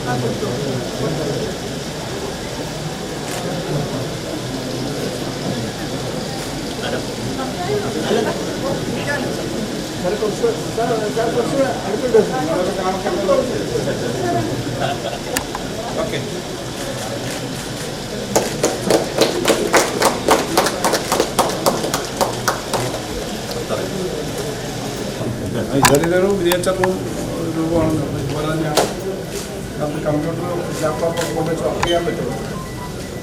Okay. ഇതൊരു വിദേശവും രൂപമാണ്. അതുപോലെ തന്നെ നമുക്ക് കമ്പ്യൂട്ടർ ലാപ്ടോപ്പ് കൊണ്ട് വർക്ക് ചെയ്യാൻ പറ്റുള്ളൂ.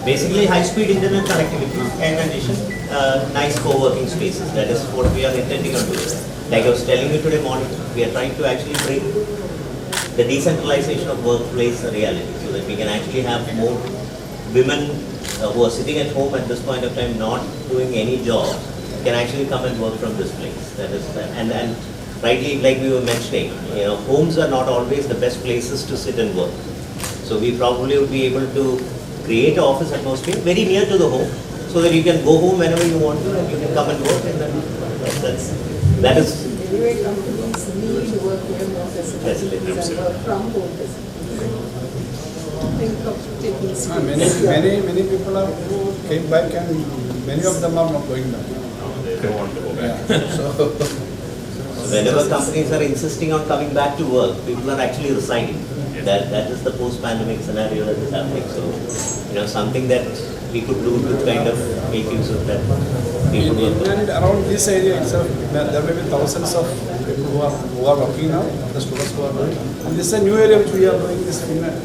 Basically, high-speed internet connectivity and addition, nice co-working spaces. That is what we are intending on doing. Like I was telling you today morning, we are trying to actually bring the decentralization of workplace a reality, so that we can actually have more women who are sitting at home at this point of time, not doing any job, can actually come and work from this place. That is, and rightly, like we were mentioning, homes are not always the best places to sit and work. So we probably would be able to create an office atmosphere very near to the home, so that you can go home whenever you want to and you can come and work. And that is. Anyway, companies need work where more facilities and work from home facilities. Think of taking Many people came back, and many of them are not going back. They want to go back. So Whenever companies are insisting on coming back to work, people are actually resigning. That is the post-pandemic scenario that is happening. So, something that we could do to kind of make use of that. and around this area itself, there may be thousands of people who are working now, the students who are doing. And this is a new area which we are doing, this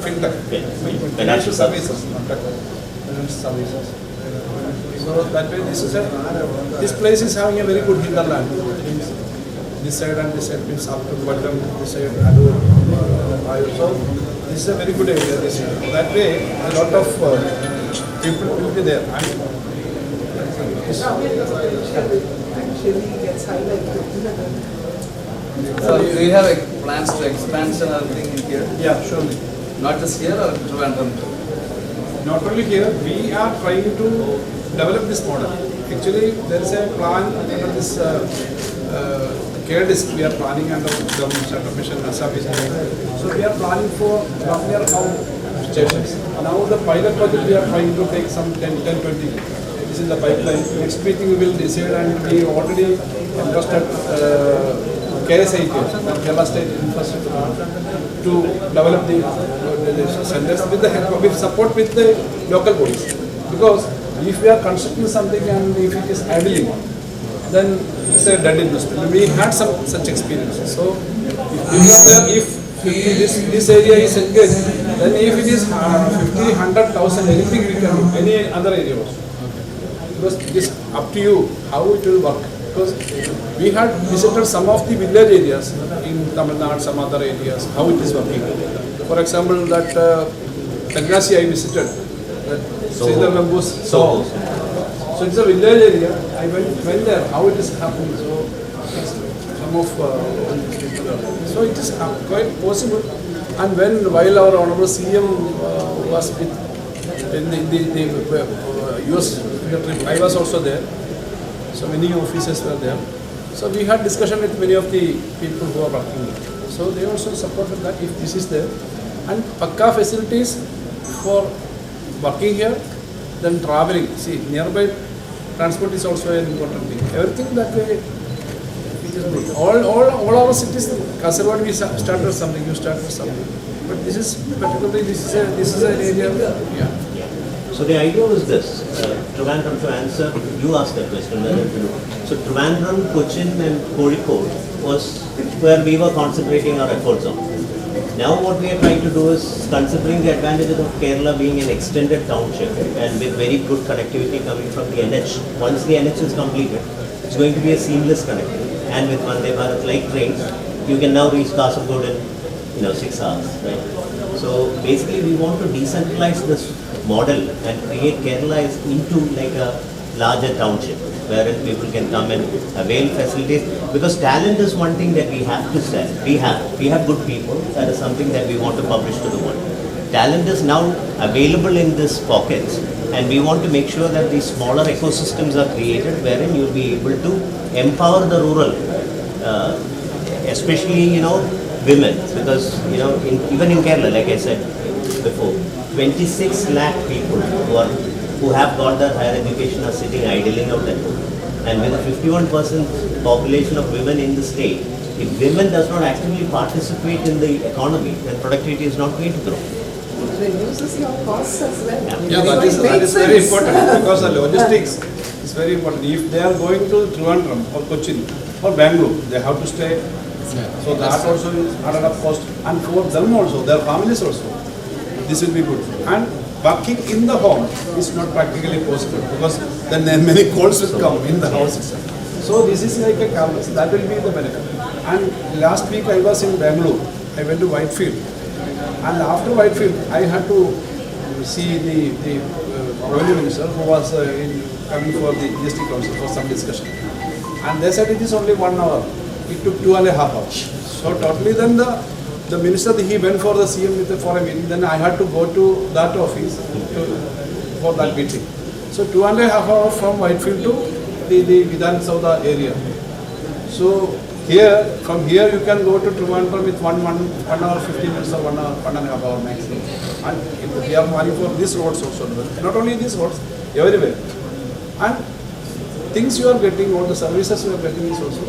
fintech, financial services, not tech, financial services. So that way, this place is having a very good hinterland. This side and this side means up to Kollam, this side Adur, so this is a very good area. This area. That way, a lot of people will be there. actually gets highlighted. So do you have plans to expansion or anything in here? Yeah, surely. Not just here or Trivandrum? Not only here, we are trying to develop this model. Actually, there is a plan under this care disk we are planning under government startup mission NASA. So we are planning for near how stations. Now the pilot project we are trying to take some 10-20. This is the pipeline. Next meeting we will decide, and we already entrusted KSIT, Kerala State Infrastructure, to develop the centers with support with the local bodies. Because if we are constructing something and if it is idling, then it's a dead investment. We had some such experiences. So if this area is engaged, then if it is 50, 100,000, anything we can do, any other area also. Because it is up to you how it will work. Because we had visited some of the village areas in Tamil Nadu, some other areas, how it is working. For example, that Tegnasi I visited, that Sridhar Bamboo's Soho. So it's a village area. I went there, how it is happening. So some of so it is quite possible. And while our honorable CM was in the US trip, I was also there. So many officers were there. So we had discussion with many of the people who are working there. So they also supported that if this is there. And Pakka facilities for working here, then traveling. See, nearby transport is also an important thing. Everything that way, it is good. All our cities, Kasaragod we started something, you started something. But this is particularly, this is an area, yeah. So the idea was this, Trivandrum, to answer, you asked that question, so Trivandrum, Cochin and Kozhikode was where we were concentrating our efforts on. Now what we are trying to do is, considering the advantages of Kerala being an extended township and with very good connectivity coming from the NH, once the NH is completed, it's going to be a seamless connectivity. And with Vande Bharat like trains, you can now reach Kasaragod in 6 hours. Right? So basically we want to decentralize this model and create Kerala into like a larger township, wherein people can come and avail facilities. Because talent is one thing that we have to sell. We have good people. That is something that we want to publish to the world. Talent is now available in these pockets, and we want to make sure that these smaller ecosystems are created, wherein you'll be able to empower the rural, especially women, because even in Kerala, like I said before, 26 lakh people who have got their higher education are sitting idling out at home. And with a 51% population of women in the state, if women does not actively participate in the economy, then productivity is not going to grow. It reduces your costs as well. Yeah, that is very important because the logistics is very important. If they are going to Trivandrum or Cochin or Bangalore, they have to stay. So that also is added up cost. And for them also, their families also, this will be good. And working in the home is not practically possible because then many calls will come in the house itself. So this is like a canvas. That will be the benefit. And last week I was in Bangalore. I went to Whitefield. And after Whitefield, I had to see the revenue minister who was coming for the GST council for some discussion. And they said it is only 1 hour. It took 2.5 hours. So totally then the minister, he went for the CM for a meeting. Then I had to go to that office for that meeting. So 2.5 hours from Whitefield to the Vidhan Saudha area. So from here you can go to Trivandrum with 1 hour 15 minutes or 1 hour, 1.5 hour maximum. And we are planning for these roads also. Not only these roads, everywhere. And things you are getting, all the services you are getting is also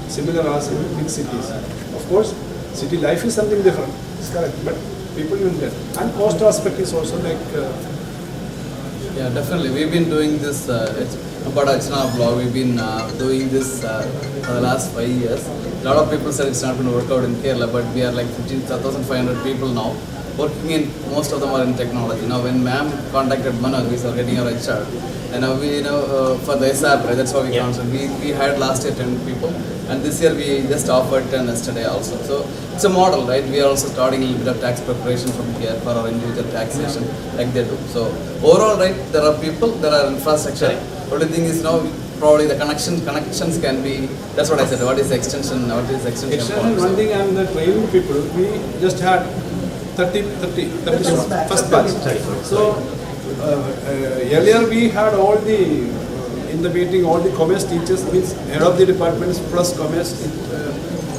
similar as in big cities. Of course, city life is something different. It's correct, but people will get. And cost aspect is also like. Yeah, definitely. We've been doing this. It's about Archana blog. We've been doing this for the last 5 years. A lot of people said it's not going to work out in Kerala, but we are like 15,500 people now. Working in, most of them are in technology. Now, when ma'am contacted Manoj, we are getting our HR. And now we, for the SR, that's how we counted. We had last year 10 people, and this year we just offered 10 yesterday also. So it's a model, right? We are also starting a little bit of tax preparation from here for our individual taxation, like they do. So overall, right, there are people, there are infrastructure. Only thing is now probably the connections can be. That's what I said. What is extension? What is extension? Extension. One thing, and the training people, we just had 30 first batch. So earlier we had all the in the meeting all the commerce teachers, means head of the departments plus commerce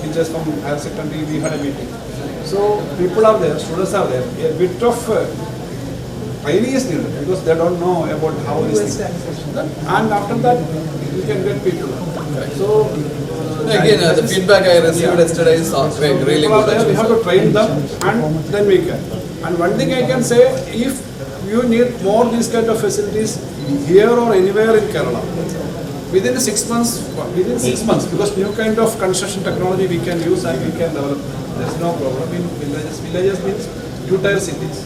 teachers from higher secondary. We had a meeting. So people are there, students are there. A bit of training is needed because they don't know about how this thing. And after that, you can get people. So again, the feedback I received yesterday is really good. We have to train them and then we can. And one thing I can say, if you need more these kind of facilities here or anywhere in Kerala, within 6 months, because new kind of construction technology we can use and we can develop. There's no problem in villages. Villages means 2-tier cities.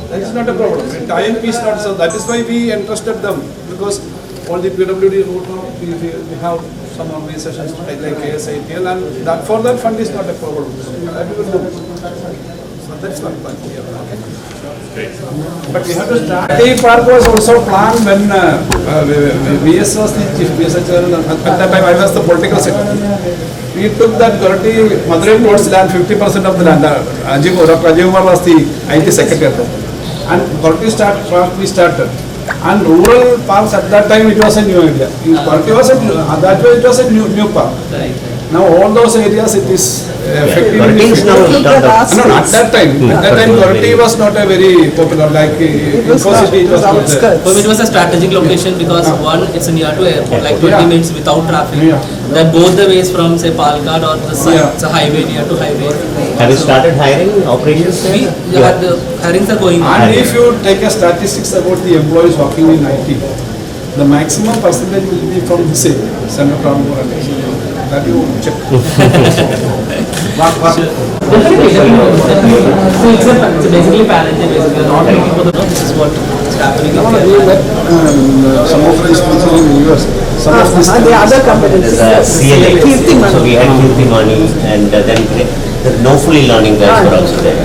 That is not a problem. IMP is not so. That is why we entrusted them, because all the PWD route we have some organizations like KSITL, and that for that fund is not a problem. That we will do. So that's one point. But we have to start. The park was also planned when VS was the chief BSH. At that time I was the political secretary. We took that Gorati Madurai Ports land, 50% of the land. Rajiv Kumar was the IT secretary. And Gorati we started. And rural parks at that time it was a new idea. Gorati was that way it was a new park. Now all those areas it is effectively. No, at that time. At that time Gorati was not a very popular like Infocity. It was a strategic location because one, it's near to airport, like 20 minutes without traffic. Then both the ways from say Palakkad or the side, it's a highway, near to highway. Have you started hiring operations there? The hirings are going on. And if you take a statistics about the employees working in IT, the maximum percentage will be from this area, Center Transport and that you check. So it's basically parenting, basically not looking for the this is what is happening. Some of these people in the US, some of these The other companies. There's CLA, so we had Kirti Mani, and then the no fully learning guys were also there.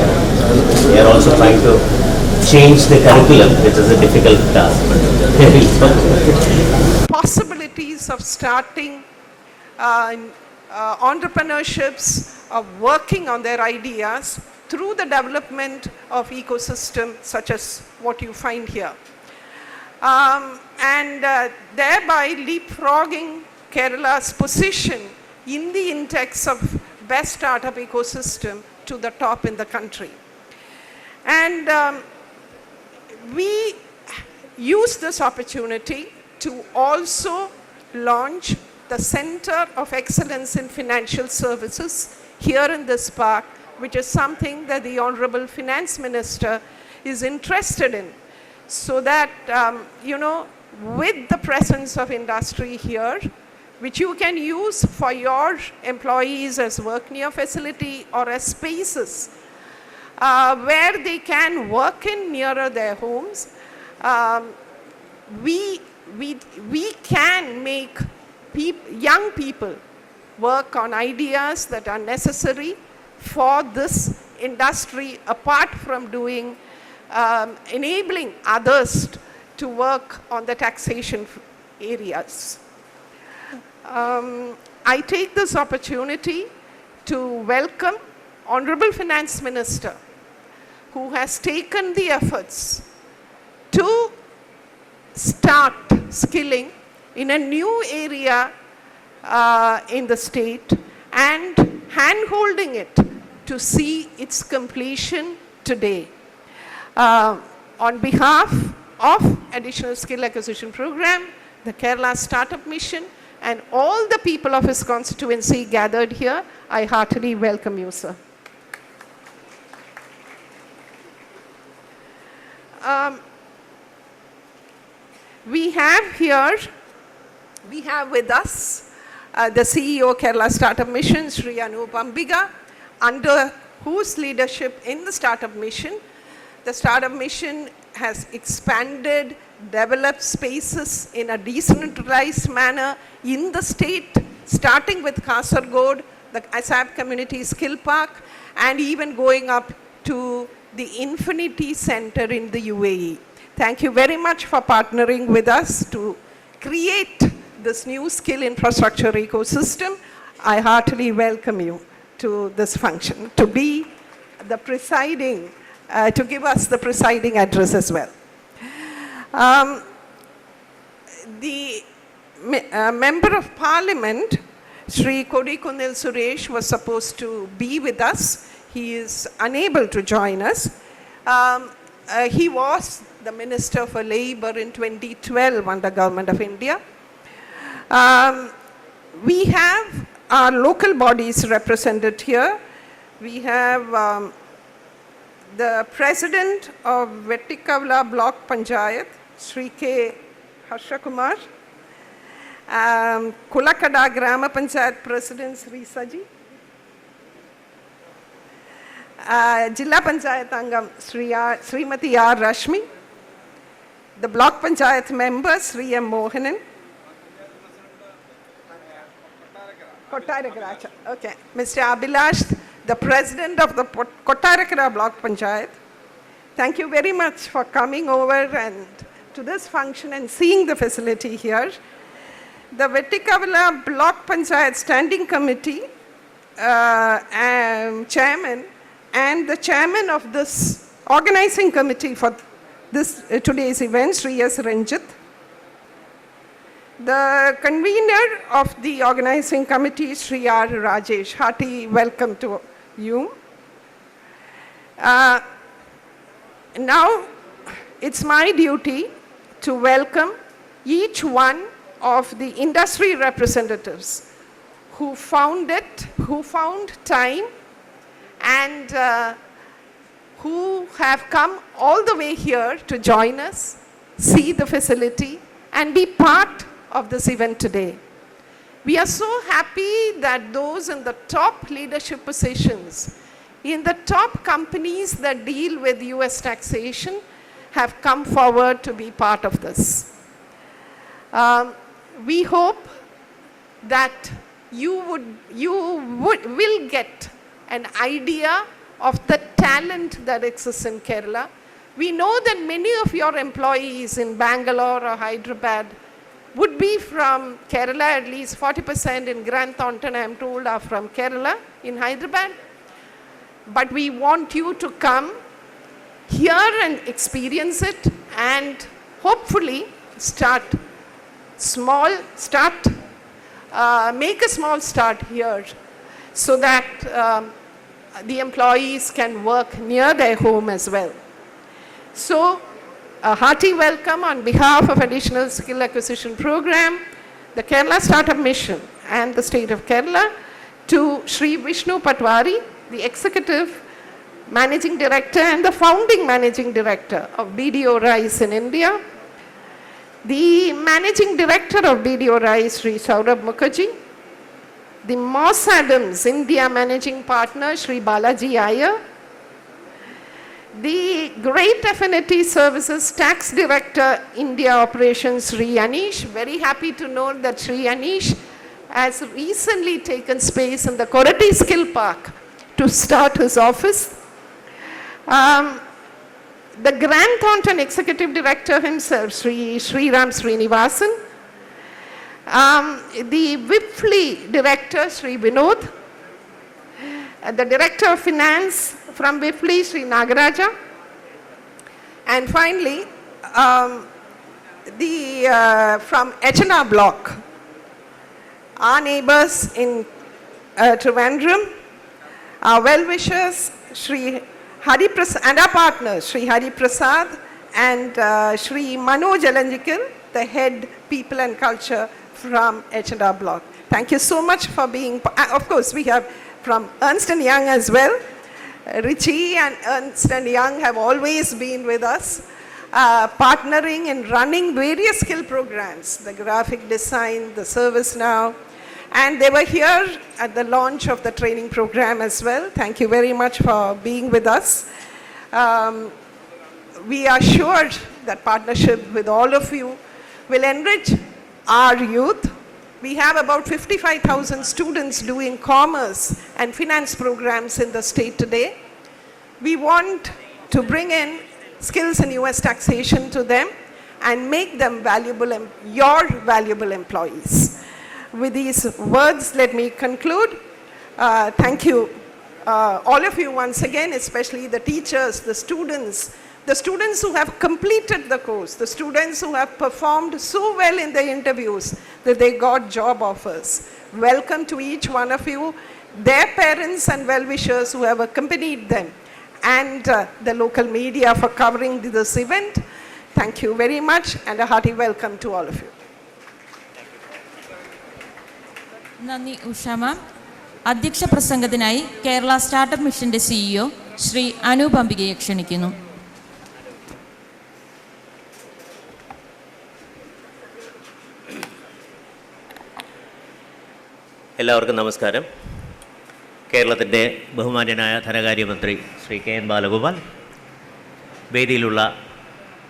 They are also trying to change the curriculum, which is a difficult task. Possibilities of starting entrepreneurships, of working on their ideas through the development of ecosystem such as what you find here. And thereby leapfrogging Kerala's position in the index of best startup ecosystem to the top in the country. And we use this opportunity to also launch the Center of Excellence in Financial Services here in this park, which is something that the Honorable Finance Minister is interested in. So that, with the presence of industry here, which you can use for your employees as work near facility or as spaces where they can work in nearer their homes, we can make young people work on ideas that are necessary for this industry, apart from doing, enabling others to work on the taxation areas. I take this opportunity to welcome Honorable Finance Minister, who has taken the efforts to start skilling in a new area in the state and hand-holding it to see its completion today. On behalf of Additional Skill Acquisition Program, the Kerala Startup Mission, and all the people of his constituency gathered here, I heartily welcome you, sir. We have with us the CEO Kerala Startup Mission, Sri Anup Ambiga, under whose leadership in the Startup Mission, the Startup Mission has expanded, developed spaces in a decentralized manner in the state, starting with Kasargod, the ASAP Community Skill Park, and even going up to the Infinity Center in the UAE. Thank you very much for partnering with us to create this new skill infrastructure ecosystem. I heartily welcome you to this function, to be the presiding, to give us the presiding address as well. The Member of Parliament, Sri Kodikunil Suresh, was supposed to be with us. He is unable to join us. He was the Minister for Labour in 2012 under Government of India. We have our local bodies represented here. We have the President of Vettikavla Block Panchayat, Sri K. Harsha Kumar. Kulakkada Grama Panchayat President Sri Saji. Jilla Panchayat Angam Srimati R. Rashmi. The Block Panchayat member Sri M. Mohanan. Kottarakara. Okay. Mr. Abhilash, the President of the Kottarakara Block Panchayat. Thank you very much for coming over and to this function and seeing the facility here. The Vettikavla Block Panchayat Standing Committee Chairman and the Chairman of this organizing committee for this today's event, Sri S. Ranjit. The convener of the organizing committee, Sri R. Rajesh. Hearty welcome to you. Now, it's my duty to welcome each one of the industry representatives who found time and who have come all the way here to join us, see the facility, and be part of this event today. We are so happy that those in the top leadership positions, in the top companies that deal with US taxation, have come forward to be part of this. We hope that you will get an idea of the talent that exists in Kerala. We know that many of your employees in Bangalore or Hyderabad would be from Kerala, at least 40% in Grand Thornton, I am told, are from Kerala in Hyderabad. But we want you to come here and experience it and hopefully start small, make a small start here. so that the employees can work near their home as well. So, a hearty welcome on behalf of Additional Skill Acquisition Program, the Kerala Startup Mission and the State of Kerala to Sri Vishnu Patwari, the Executive Managing Director and the Founding Managing Director of BDO Rice in India, the Managing Director of BDO Rice, Sri Saurabh Mukherjee, the Moss Adams India Managing Partner, Sri Balaji Iyer, the Great Affinity Services Tax Director, India Operations, Sri Anish. Very happy to know that Sri Anish has recently taken space in the Korati Skill Park to start his office. The Grant Thornton Executive Director himself, Sri Ram Srinivasan. The WIPFLI Director, Sri Vinod. The Director of Finance from WIPFLI, Sri Nagaraja. And finally, from H&R Block, our neighbors in Trivandrum, our well-wishers, Sri Hari Prasad, and our partners, Sri Hari Prasad and Sri Manoj Alanjikal, the head People and Culture from H&R Block. Thank you so much for being, of course, we have from Ernst & Young as well. Richie and Ernst & Young have always been with us, partnering in running various skill programs, the graphic design, the ServiceNow, and they were here at the launch of the training program as well. Thank you very much for being with us. We are sure that partnership with all of you will enrich our youth. We have about 55,000 students doing commerce and finance programs in the state today. We want to bring in skills in US taxation to them and make them valuable, your valuable employees. With these words, let me conclude. Thank you, all of you once again, especially the teachers, the students who have completed the course, the students who have performed so well in the interviews that they got job offers. Welcome to each one of you, their parents and well-wishers who have accompanied them, and the local media for covering this event. Thank you very much and a hearty welcome to all of you. നന്ദി Usha ma'am. അധ്യക്ഷ പ്രസംഗത്തിനായി Kerala startup മിഷന്റെ CEO Shri Anoop അംബികയെ ക്ഷണിക്കുന്നു. എല്ലാവർക്കും നമസ്കാരം. കേരളത്തിൻ്റെ ബഹുമാന്യനായ ധനകാര്യമന്ത്രി ശ്രീ കെ എൻ ബാലഗോപാൽ, വേദിയിലുള്ള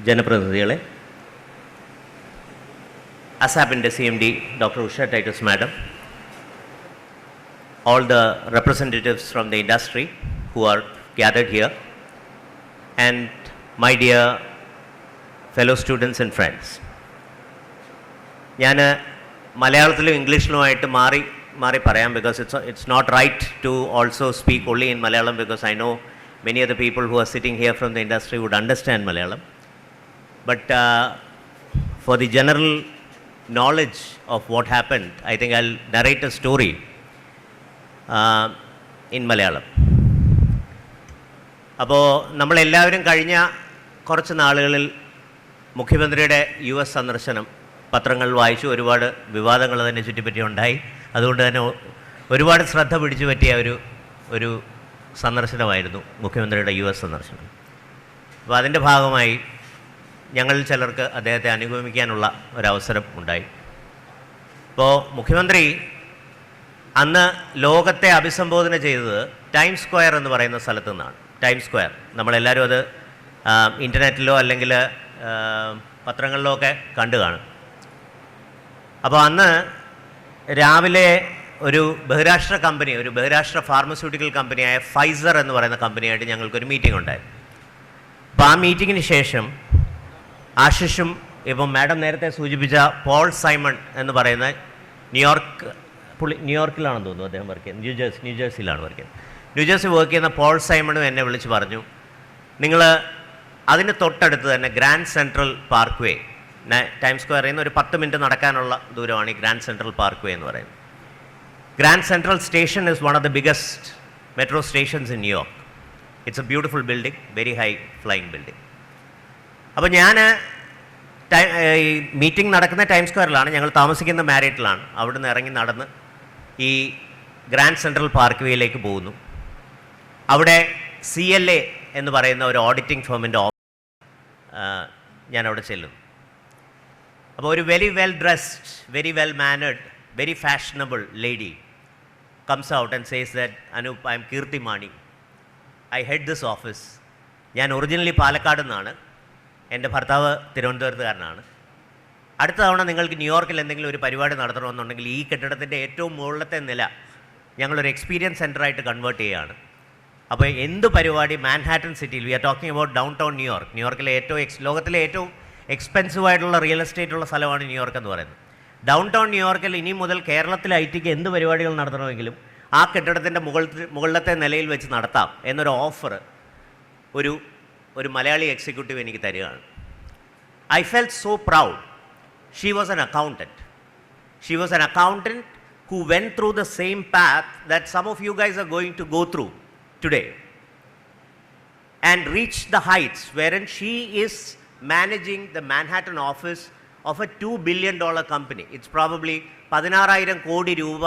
ജനപ്രതിനിധികളെ, അസാപ്പിൻ്റെ CMD doctor Usha Titus madam, all the representatives from the industry who are gathered here, and my dear fellow students and friends. ഞാൻ മലയാളത്തിലും ഇംഗ്ലീഷിലുമായിട്ട് മാറി പറയാം, because it's not right to also speak only in Malayalam, because I know many of the people who are sitting here from the industry would understand Malayalam. But for the general knowledge of what happened, I think I'll narrate a story in Malayalam. അപ്പോൾ നമ്മളെല്ലാവരും കഴിഞ്ഞ കുറച്ച് നാളുകളിൽ മുഖ്യമന്ത്രിയുടെ US സന്ദർശനം പത്രങ്ങൾ വായിച്ചു, ഒരുപാട് വിവാദങ്ങൾ അതിനെ ചുറ്റിപ്പറ്റി ഉണ്ടായി. അതുകൊണ്ട് തന്നെ ഒരുപാട് ശ്രദ്ധ പിടിച്ചു പറ്റിയ ഒരു സന്ദർശനമായിരുന്നു മുഖ്യമന്ത്രിയുടെ US സന്ദർശനം. അപ്പോൾ അതിൻ്റെ ഭാഗമായി ഞങ്ങളിൽ ചിലർക്ക് അദ്ദേഹത്തെ അനുഗമിക്കാനുള്ള ഒരവസരം ഉണ്ടായി. അപ്പോൾ മുഖ്യമന്ത്രി അന്ന് ലോകത്തെ അഭിസംബോധന ചെയ്തത് ടൈംസ് സ്ക്വയർ എന്ന് പറയുന്ന സ്ഥലത്തു നിന്നാണ്. ടൈംസ് സ്ക്വയർ നമ്മളെല്ലാവരും അത് ഇൻ്റർനെറ്റിലോ അല്ലെങ്കിൽ പത്രങ്ങളിലോ ഒക്കെ കണ്ടു കാണും. അപ്പോൾ അന്ന് രാവിലെ ഒരു ബഹുരാഷ്ട്ര ഫാർമസ്യൂട്ടിക്കൽ കമ്പനിയായ ഫൈസർ എന്ന് പറയുന്ന കമ്പനിയായിട്ട് ഞങ്ങൾക്കൊരു മീറ്റിംഗ് ഉണ്ടായി. അപ്പോൾ ആ മീറ്റിങ്ങിന് ശേഷം ആശിഷും ഇപ്പം മാഡം നേരത്തെ സൂചിപ്പിച്ച പോൾ സൈമൺ എന്ന് പറയുന്ന ന്യൂയോർക്കിലാണെന്ന് തോന്നുന്നു അദ്ദേഹം വർക്ക് ചെയ്യുന്നത്, ന്യൂജേഴ്സിയിലാണ് വർക്ക് ചെയ്യുന്നത്. ന്യൂജേഴ്സി വർക്ക് ചെയ്യുന്ന പോൾ സൈമണും എന്നെ വിളിച്ച് പറഞ്ഞു, നിങ്ങൾ അതിന് തൊട്ടടുത്ത് തന്നെ ഗ്രാൻഡ് സെൻട്രൽ പാർക്ക് വേ, ടൈംസ് സ്ക്വയറിൽ നിന്ന് ഒരു 10 മിനിറ്റ് നടക്കാനുള്ള ദൂരമാണ് ഈ ഗ്രാൻഡ് സെൻട്രൽ പാർക്ക് വേ എന്ന് പറയുന്നത്. Grand Central Station is one of the biggest metro stations in New York. It's a beautiful building, very high flying building. അപ്പോൾ ഞാൻ ഈ മീറ്റിംഗ് നടക്കുന്ന ടൈം സ്ക്വയറിലാണ്, ഞങ്ങൾ താമസിക്കുന്ന മാരിയറ്റിലാണ്. അവിടുന്ന് ഇറങ്ങി നടന്ന് ഈ ഗ്രാൻഡ് സെൻട്രൽ പാർക്ക് വേയിലേക്ക് പോകുന്നു. അവിടെ CLA എന്ന് പറയുന്ന ഒരു ഓഡിറ്റിംഗ് ഫേമിൻ്റെ ഞാൻ അവിടെ ചെല്ലുന്നു. അപ്പോൾ ഒരു very well dressed, very well mannered, very fashionable lady comes out and says that, Anup, I am Kirti Mani. I head this office. ഞാൻ ഒറിജിനലി പാലക്കാട് നിന്നാണ്, എൻ്റെ ഭർത്താവ് തിരുവനന്തപുരത്തുകാരനാണ്. അടുത്ത തവണ നിങ്ങൾക്ക് ന്യൂയോർക്കിൽ എന്തെങ്കിലും ഒരു പരിപാടി നടത്തണമെന്നുണ്ടെങ്കിൽ ഈ കെട്ടിടത്തിൻ്റെ ഏറ്റവും മുകളിലത്തെ നില ഞങ്ങളൊരു എക്സ്പീരിയൻസ് സെൻ്ററായിട്ട് കൺവേർട്ട് ചെയ്യുകയാണ്. അപ്പോൾ എന്ത് പരിപാടി മാൻഹാറ്റൻ സിറ്റിയിൽ, we are talking about downtown New York, ന്യൂയോർക്കിലെ ലോകത്തിലെ ഏറ്റവും എക്സ്പെൻസീവ് ആയിട്ടുള്ള റിയൽ എസ്റ്റേറ്റ് ഉള്ള സ്ഥലമാണ് ന്യൂയോർക്ക് എന്ന് പറയുന്നത്. ഡൗൺ ടൗൺ ന്യൂയോർക്കിൽ ഇനി മുതൽ കേരളത്തിലെ IT എന്ത് പരിപാടികൾ നടത്തണമെങ്കിലും ആ കെട്ടിടത്തിൻ്റെ മുകളിലത്തെ നിലയിൽ വെച്ച് നടത്താം എന്നൊരു ഓഫർ ഒരു മലയാളി എക്സിക്യൂട്ടീവ് എനിക്ക് തരികയാണ്. I felt so proud. She was an accountant. She was an accountant who went through the same path that some of you guys are going to go through today and reached the heights wherein she is managing the Manhattan office of a $2 billion company. It's probably 16,000 കോടി രൂപ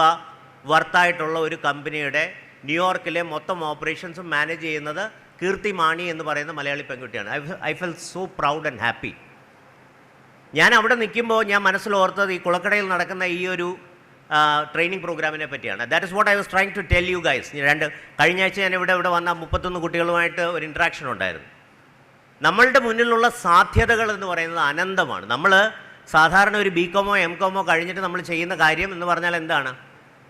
വർത്തായിട്ടുള്ള ഒരു കമ്പനിയുടെ ന്യൂയോർക്കിലെ മൊത്തം ഓപ്പറേഷൻസും manage ചെയ്യുന്നത് കീർത്തി മാണി എന്ന് പറയുന്ന മലയാളി പെൺകുട്ടിയാണ്. I fell so proud and happy. ഞാൻ അവിടെ നിൽക്കുമ്പോൾ ഞാൻ മനസ്സിലോർത്തത് ഈ കുളക്കടയിൽ നടക്കുന്ന ഈ ഒരു ട്രെയിനിങ് പ്രോഗ്രാമിനെ പറ്റിയാണ്. That is what I was trying to tell you guys. കഴിഞ്ഞ ആഴ്ച ഞാൻ ഇവിടെ വന്ന 31 കുട്ടികളുമായിട്ട് ഒരു ഇൻട്രാക്ഷൻ ഉണ്ടായിരുന്നു. നമ്മളുടെ മുന്നിലുള്ള സാധ്യതകൾ എന്ന് പറയുന്നത് അനന്തമാണ്. നമ്മൾ സാധാരണ ഒരു BComോ MComോ കഴിഞ്ഞിട്ട് നമ്മൾ ചെയ്യുന്ന കാര്യം എന്ന് പറഞ്ഞാൽ എന്താണ്?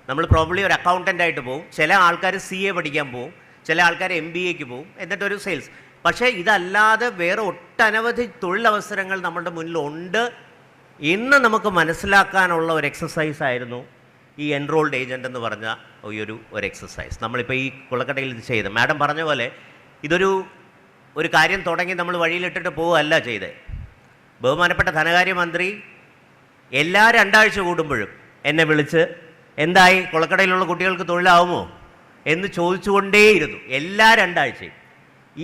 നമ്മൾ പ്രോബ്ലി ഒരു അക്കൗണ്ടൻ്റ് ആയിട്ട് പോകും, ചില ആൾക്കാർ CA പഠിക്കാൻ പോകും, ചില ആൾക്കാർ MBAക്ക് പോകും, എന്നിട്ടൊരു സെയിൽസ്. പക്ഷേ ഇതല്ലാതെ വേറെ ഒട്ടനവധി തൊഴിലവസരങ്ങൾ നമ്മളുടെ മുന്നിലുണ്ട് എന്ന് നമുക്ക് മനസ്സിലാക്കാനുള്ള ഒരു എക്സസൈസ് ആയിരുന്നു ഈ എൻറോൾഡ് ഏജൻ്റ് എന്ന് പറഞ്ഞ ഒരു എക്സസൈസ്. നമ്മളിപ്പോൾ ഈ കുളക്കടയിൽ ഇത് ചെയ്ത് മാഡം പറഞ്ഞ പോലെ ഒരു കാര്യം തുടങ്ങി നമ്മൾ വഴിയിലിട്ടിട്ട് പോവുകയല്ല ചെയ്തേ. ബഹുമാനപ്പെട്ട ധനകാര്യമന്ത്രി എല്ലാ 2 ആഴ്ച കൂടുമ്പോഴും എന്നെ വിളിച്ച് എന്തായി കുളക്കടയിലുള്ള കുട്ടികൾക്ക് തൊഴിലാവുമോ എന്ന് ചോദിച്ചുകൊണ്ടേയിരുന്നു എല്ലാ 2 ആഴ്ചയും.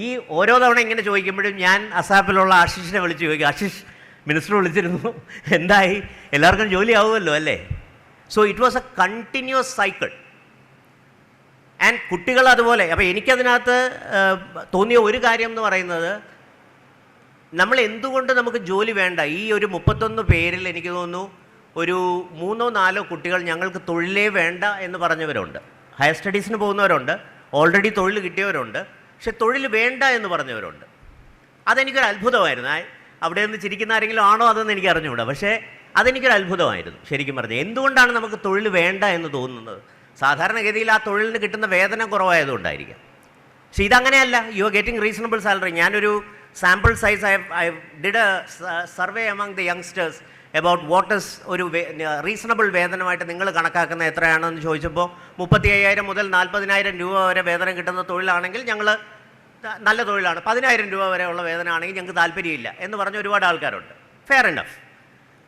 ഈ ഓരോ തവണ ഇങ്ങനെ ചോദിക്കുമ്പോഴും ഞാൻ അസാപ്പിലുള്ള ആശിഷിനെ വിളിച്ച് ചോദിക്കും, ആശിഷ് മിനിസ്റ്റർ വിളിച്ചിരുന്നു, എന്തായി, എല്ലാവർക്കും ജോലി ആവുമല്ലോ അല്ലേ? So it was A continuous cycle. And കുട്ടികൾ അതുപോലെ. അപ്പോൾ എനിക്കതിനകത്ത് തോന്നിയ ഒരു കാര്യം എന്ന് പറയുന്നത്, നമ്മൾ എന്തുകൊണ്ട് നമുക്ക് ജോലി വേണ്ട? ഈ ഒരു 31 പേരിൽ എനിക്ക് തോന്നുന്നു ഒരു 3-4 കുട്ടികൾ ഞങ്ങൾക്ക് തൊഴിലേ വേണ്ട എന്ന് പറഞ്ഞവരുണ്ട്. ഹയർ സ്റ്റഡീസിന് പോകുന്നവരുണ്ട്, ഓൾറെഡി തൊഴിൽ കിട്ടിയവരുണ്ട്, പക്ഷെ തൊഴിൽ വേണ്ട എന്ന് പറഞ്ഞവരുണ്ട്. അതെനിക്കൊരു അത്ഭുതമായിരുന്നു. അവിടെ നിന്ന് ചിരിക്കുന്ന ആരെങ്കിലും ആണോ അതെന്ന് എനിക്ക് അറിഞ്ഞുകൂടാ, പക്ഷേ അതെനിക്കൊരു അത്ഭുതമായിരുന്നു ശരിക്കും പറഞ്ഞാൽ. എന്തുകൊണ്ടാണ് നമുക്ക് തൊഴിൽ വേണ്ട എന്ന് തോന്നുന്നത്? സാധാരണഗതിയിൽ ആ തൊഴിലിന് കിട്ടുന്ന വേതനം കുറവായതുകൊണ്ടായിരിക്കാം. പക്ഷെ ഇതങ്ങനെയല്ല. You are getting reasonable salary. ഞാനൊരു sample size I did a survey among the youngsters about what is ഒരു റീസണബിൾ വേതനമായിട്ട് നിങ്ങൾ കണക്കാക്കുന്ന എത്രയാണെന്ന് ചോദിച്ചപ്പോൾ 35,000 മുതൽ 40,000 രൂപ വരെ വേതനം കിട്ടുന്ന തൊഴിലാണെങ്കിൽ ഞങ്ങൾ നല്ല തൊഴിലാണ്, 10,000 രൂപ വരെയുള്ള വേതനമാണെങ്കിൽ ഞങ്ങൾക്ക് താല്പര്യമില്ല എന്ന് പറഞ്ഞ ഒരുപാട് ആൾക്കാരുണ്ട്. Fair enough.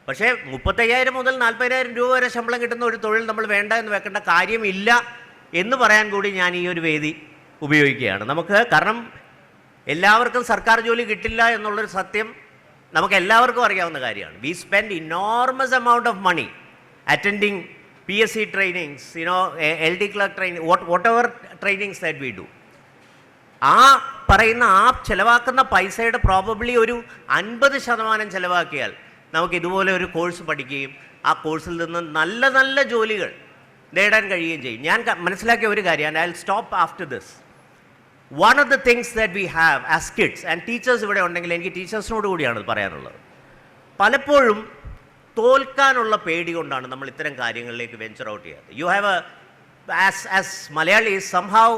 പക്ഷേ 35,000 മുതൽ 40,000 രൂപ വരെ ശമ്പളം കിട്ടുന്ന ഒരു തൊഴിൽ നമ്മൾ വേണ്ട എന്ന് വെക്കേണ്ട കാര്യമില്ല എന്ന് പറയാൻ കൂടി ഞാൻ ഈ ഒരു വേദി ഉപയോഗിക്കുകയാണ്. കാരണം എല്ലാവർക്കും സർക്കാർ ജോലി കിട്ടില്ല എന്നുള്ളൊരു സത്യം നമുക്ക് എല്ലാവർക്കും അറിയാവുന്ന കാര്യമാണ്. We spend enormous amount of money attending PSC trainings, LD clerk training, whatever trainings that we do. പറയുന്ന ചിലവാക്കുന്ന പൈസയുടെ പ്രോബബ്ലി ഒരു 50% ചിലവാക്കിയാൽ നമുക്ക് ഇതുപോലെ ഒരു കോഴ്സ് പഠിക്കുകയും ആ കോഴ്സിൽ നിന്ന് നല്ല നല്ല ജോലികൾ നേടാൻ കഴിയുകയും ചെയ്യും. ഞാൻ മനസ്സിലാക്കിയ ഒരു കാര്യം, and I will stop after this. One of the things that we have as kids, and teachers ഇവിടെ ഉണ്ടെങ്കിൽ എനിക്ക് ടീച്ചേഴ്സിനോട് കൂടിയാണ് പറയാനുള്ളത്. പലപ്പോഴും തോൽക്കാനുള്ള പേടി കൊണ്ടാണ് നമ്മൾ ഇത്തരം കാര്യങ്ങളിലേക്ക് വെഞ്ചർ ഔട്ട് ചെയ്യാത്തത്. You have as Malayalis somehow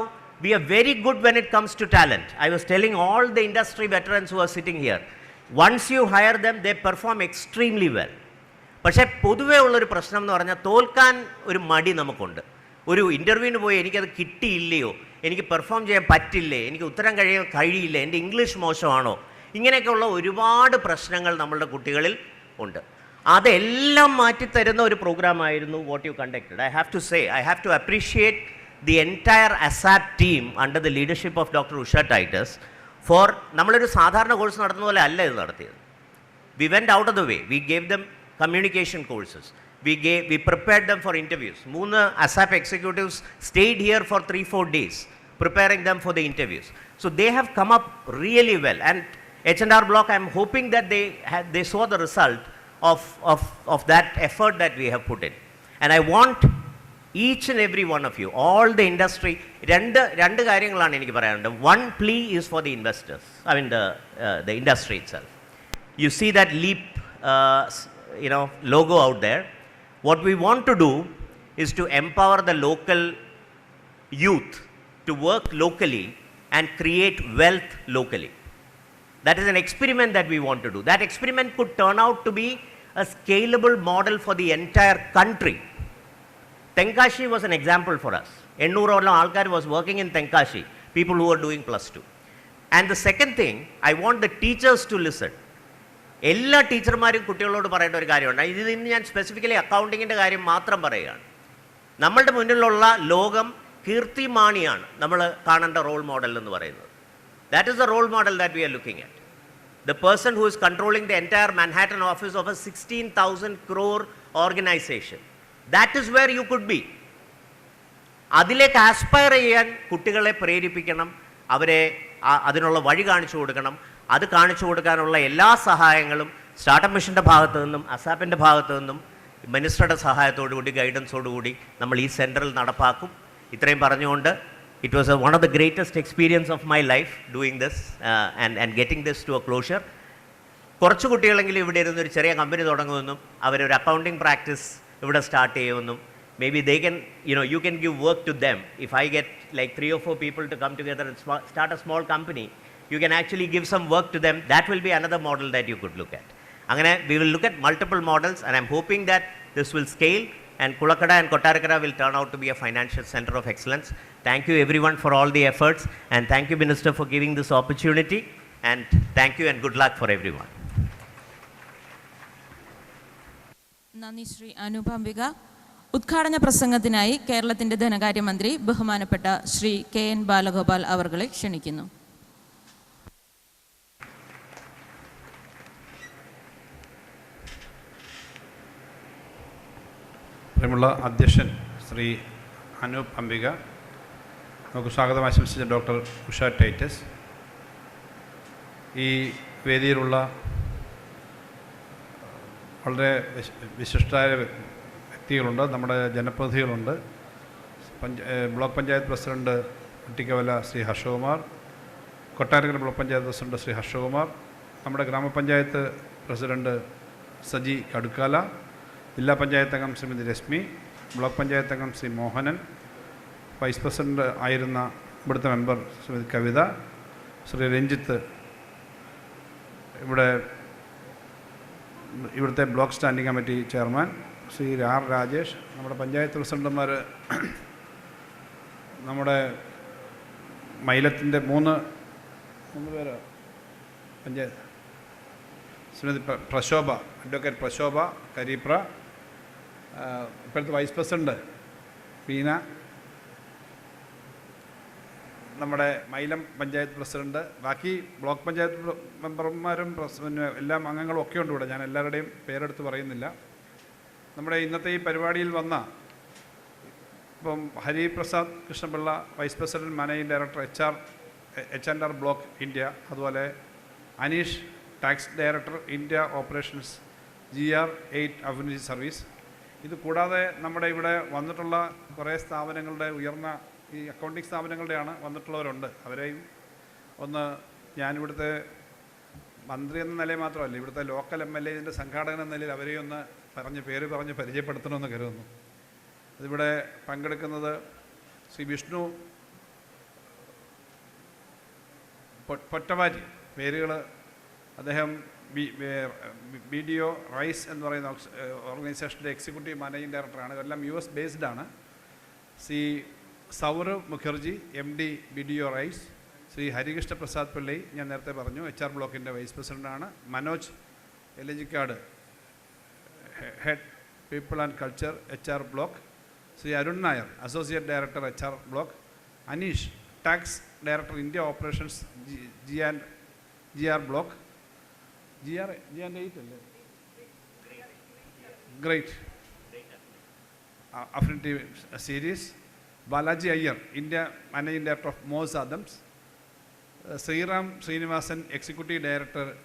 we are very good when it comes to talent. I was telling all the industry veterans who are sitting here, once you hire them, they perform extremely well. പക്ഷേ പൊതുവേ ഉള്ളൊരു പ്രശ്നം എന്ന് പറഞ്ഞാൽ തോൽക്കാൻ ഒരു മടി നമുക്കുണ്ട്. ഒരു ഇൻ്റർവ്യൂവിന് പോയി എനിക്കത് കിട്ടിയില്ലയോ, എനിക്ക് പെർഫോം ചെയ്യാൻ പറ്റില്ലേ, എനിക്ക് ഉത്തരം കഴിയില്ല, എൻ്റെ ഇംഗ്ലീഷ് മോശമാണോ, ഇങ്ങനെയൊക്കെയുള്ള ഒരുപാട് പ്രശ്നങ്ങൾ നമ്മളുടെ കുട്ടികളിൽ ഉണ്ട്. അതെല്ലാം മാറ്റിത്തരുന്ന ഒരു പ്രോഗ്രാമായിരുന്നു what you conducted. I have to say, I have to appreciate the entire ASAP team under the leadership of doctor Usha Titus for, നമ്മളൊരു സാധാരണ കോഴ്സ് നടത്തുന്ന പോലെ അല്ല ഇത് നടത്തിയത്. We went out of the way. We gave them communication courses. We prepared them for interviews. 3 ASAP executives stayed here for 3-4 days preparing them for the interviews. So they have come up really well. And H&R Block, I'm hoping that they saw the result of that effort that we have put in. And I want each and every one of you, all the industry, രണ്ട് കാര്യങ്ങളാണ് എനിക്ക് പറയാനുണ്ട്. One plea is for the investors, I mean the industry itself. You see that LEAP logo out there. What we want to do is to empower the local youth to work locally and create wealth locally. That is an experiment that we want to do. That experiment could turn out to be a scalable model for the entire country. Tenkashi was an example for us. 800 alkar was working in Tenkashi, people who were doing +2. And the second thing, I want the teachers to listen. എല്ലാ ടീച്ചർമാരും കുട്ടികളോട് പറയേണ്ട ഒരു കാര്യമുണ്ട്. ഇന്ന് ഞാൻ specifically അക്കൗണ്ടിങ്ങിൻ്റെ കാര്യം മാത്രം പറയുകയാണ്. നമ്മളുടെ മുന്നിലുള്ള ലോകം കീർത്തിമാണിയാണ് നമ്മൾ കാണേണ്ട റോൾ മോഡൽ എന്ന് പറയുന്നത്. That is the role model that we are looking at. The person who is controlling the entire Manhattan office of a 16,000 crore organisation. That is where you could be. അതിലേക്ക് aspire ചെയ്യാൻ കുട്ടികളെ പ്രേരിപ്പിക്കണം, അവരെ അതിനുള്ള വഴി കാണിച്ചു കൊടുക്കണം. അത് കാണിച്ചു കൊടുക്കാനുള്ള എല്ലാ സഹായങ്ങളും സ്റ്റാർട്ടപ്പ് മിഷൻ്റെ ഭാഗത്തു നിന്നും ASAPൻ്റെ ഭാഗത്തു നിന്നും മിനിസ്റ്ററുടെ സഹായത്തോടുകൂടി ഗൈഡൻസോടുകൂടി നമ്മൾ ഈ സെൻറ്ററിൽ നടപ്പാക്കും. ഇത്രയും പറഞ്ഞുകൊണ്ട്, it was one of the greatest experience of my life doing this and getting this to a closure. കുറച്ച് കുട്ടികളെങ്കിലും ഇവിടെ ഇരുന്നൊരു ചെറിയ കമ്പനി തുടങ്ങുമെന്നും അവരൊരു അക്കൗണ്ടിങ് പ്രാക്ടീസ് ഇവിടെ സ്റ്റാർട്ട് ചെയ്യുമെന്നും, maybe they can, you can give work to them. If I get like 3 or 4 people to come together and start a small company, you can actually give some work to them. That will be another model that you could look at. Angane, we will look at multiple models, and I'm hoping that this will scale and Kulakkada and Kottarakara will turn out to be a financial center of excellence. Thank you everyone for all the efforts, and thank you Minister for giving this opportunity, and thank you and good luck for everyone. നന്ദി ശ്രീ അനുപംബിക. ഉദ്ഘാടന പ്രസംഗത്തിനായി കേരളത്തിന്റെ ധനകാര്യമന്ത്രി ബഹുമാനപ്പെട്ട Shri KN Balagopal അവർകളെ ക്ഷണിക്കുന്നു. പ്രിയമുള്ള അധ്യക്ഷൻ ശ്രീ അനൂപ് അംബിക, നമുക്ക് സ്വാഗതം ആശംസിച്ച ഡോക്ടർ ഉഷ ടൈറ്റസ്, ഈ വേദിയിലുള്ള വളരെ വിശിഷ്ടമായ വ്യക്തികളുണ്ട്, നമ്മുടെ ജനപ്രതിനിധികളുണ്ട്. Block panchayat president Kuttikkavala Shri Harshakumar, Kottarakkara block panchayat president Shri Harshakumar, നമ്മുടെ ഗ്രാമപഞ്ചായത്ത് പ്രസിഡന്റ് സജി കടുക്കാല, ജില്ലാ പഞ്ചായത്ത് അംഗം ശ്രീമതി രശ്മി, ബ്ലോക്ക് പഞ്ചായത്ത് അംഗം ശ്രീ മോഹനൻ, വൈസ് പ്രസിഡന്റ് ആയിരുന്ന ഇവിടുത്തെ മെമ്പർ ശ്രീമതി കവിത, ശ്രീ രഞ്ജിത്ത്, ഇവിടുത്തെ block standing committee chairman Shri R Rajesh, നമ്മുടെ പഞ്ചായത്ത് പ്രസിഡന്റുമാർ, നമ്മുടെ മൈലത്തിൻ്റെ മൂന്ന് പേര് പഞ്ചായത്ത് ശ്രീമതി പ്രശോഭ, അഡ്വക്കേറ്റ് പ്രശോഭ കരീപ്ര, ഇപ്പോഴത്തെ വൈസ് പ്രസിഡന്റ് ബീന, നമ്മുടെ മൈലം പഞ്ചായത്ത് പ്രസിഡന്റ്, ബാക്കി ബ്ലോക്ക് പഞ്ചായത്ത് മെമ്പർമാരും എല്ലാം അംഗങ്ങളും ഒക്കെ ഉണ്ട് ഇവിടെ. ഞാൻ എല്ലാവരുടെയും പേരെടുത്ത് പറയുന്നില്ല. നമ്മുടെ ഇന്നത്തെ ഈ പരിപാടിയിൽ വന്ന ഇപ്പം Hariprasad Krishnapillai, vice president managing director H&R block India, അതുപോലെ Aneesh, tax director India operations GR8 avenue service. ഇത് കൂടാതെ നമ്മുടെ ഇവിടെ വന്നിട്ടുള്ള കുറേ സ്ഥാപനങ്ങളുടെ ഉയർന്ന ഈ അക്കൗണ്ടിങ് സ്ഥാപനങ്ങളുടെയാണ് വന്നിട്ടുള്ളവരുണ്ട്. അവരെയും ഒന്ന് ഞാനിവിടുത്തെ മന്ത്രി എന്ന നിലയിൽ മാത്രമല്ല, ഇവിടുത്തെ ലോക്കൽ MLA ഇതിൻ്റെ സംഘാടകൻ എന്ന നിലയിൽ അവരെയും ഒന്ന് പേര് പറഞ്ഞ് പരിചയപ്പെടുത്തണമെന്ന് കരുതുന്നു. അതിവിടെ പങ്കെടുക്കുന്നത് ശ്രീ വിഷ്ണു പൊറ്റവാരി, പേരുകൾ അദ്ദേഹം BDO റൈസ് എന്ന് പറയുന്ന ഓർഗനൈസേഷൻ്റെ എക്സിക്യൂട്ടീവ് മാനേജിംഗ് ഡയറക്ടറാണ്. ഇതെല്ലാം US ബേസ്ഡ് ആണ്. Shri Sourav Mukherjee MD BDO Rise, Shri Harikrishna Prasad Pillai, ഞാൻ നേരത്തെ പറഞ്ഞു HR ബ്ലോക്കിൻ്റെ വൈസ് പ്രസിഡൻ്റാണ്. Manoj Elajikkad Head People and Culture HR Block, Sri Arun Nair, Associate Director HR Block, Anish, Tax Director India Operations GR Block, GR and 8 Great Affinity Series, Balaji Iyer, India Managing Director of Moz Adams, Sriram Srinivasan, Executive Director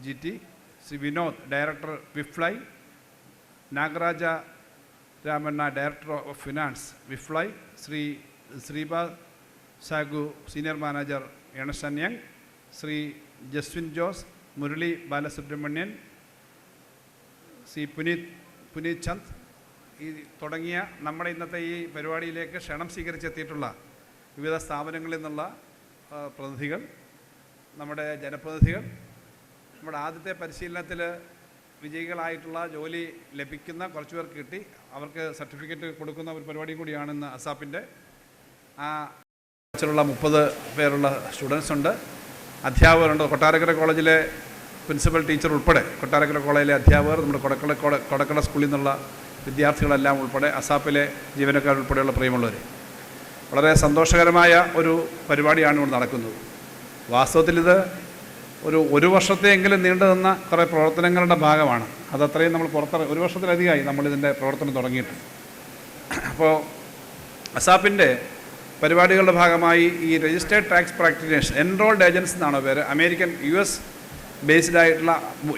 GT, Sri Vinod, Director Wifly, Nagaraja Ramanna, Director of Finance, Wifly, Sri Sriba Sagu, Senior Manager, Ernst & Young, Sri Jaswin Jose, Murali Balasubramanian, Sri Puneet Chand, ഈ തുടങ്ങിയ നമ്മുടെ ഇന്നത്തെ ഈ പരിപാടിയിലേക്ക് ക്ഷണം സ്വീകരിച്ചെത്തിയിട്ടുള്ള വിവിധ സ്ഥാപനങ്ങളിൽ നിന്നുള്ള പ്രതിനിധികൾ, നമ്മുടെ ജനപ്രതിനിധികൾ, നമ്മുടെ ആദ്യത്തെ പരിശീലനത്തിൽ വിജയികളായിട്ടുള്ള ജോലി ലഭിക്കുന്ന കുറച്ച് പേർക്ക് കിട്ടി അവർക്ക് സർട്ടിഫിക്കറ്റ് കൊടുക്കുന്ന ഒരു പരിപാടിയും കൂടിയാണ് ഇന്ന് അസാപ്പിൻ്റെ. ആ ുള്ള 30 പേരുള്ള സ്റ്റുഡൻസ് ഉണ്ട്, അധ്യാപകരുണ്ട്. കൊട്ടാരക്കര കോളേജിലെ പ്രിൻസിപ്പൽ ടീച്ചർ ഉൾപ്പെടെ കൊട്ടാരക്കര കോളേജിലെ അധ്യാപകർ, നമ്മുടെ കൊടക്കട സ്കൂളിൽ നിന്നുള്ള വിദ്യാർത്ഥികളെല്ലാം ഉൾപ്പെടെ, അസാപ്പിലെ ജീവനക്കാരുൾപ്പെടെയുള്ള പ്രിയമുള്ളവർ, വളരെ സന്തോഷകരമായ ഒരു പരിപാടിയാണ് ഇവിടെ നടക്കുന്നത്. വാസ്തവത്തിൽ ഇത് ഒരു വർഷത്തെയെങ്കിലും നീണ്ടു നിന്ന കുറേ പ്രവർത്തനങ്ങളുടെ ഭാഗമാണ്. അതത്രയും നമ്മൾ ഒരു വർഷത്തിലധികമായി നമ്മളിതിൻ്റെ പ്രവർത്തനം തുടങ്ങിയിട്ട്. അപ്പോൾ അസാപ്പിൻ്റെ പരിപാടികളുടെ ഭാഗമായി ഈ registered tax practitioners, enrolled agents എന്നാണ് പേര്, അമേരിക്കൻ US ബേസ്ഡ് ആയിട്ടുള്ള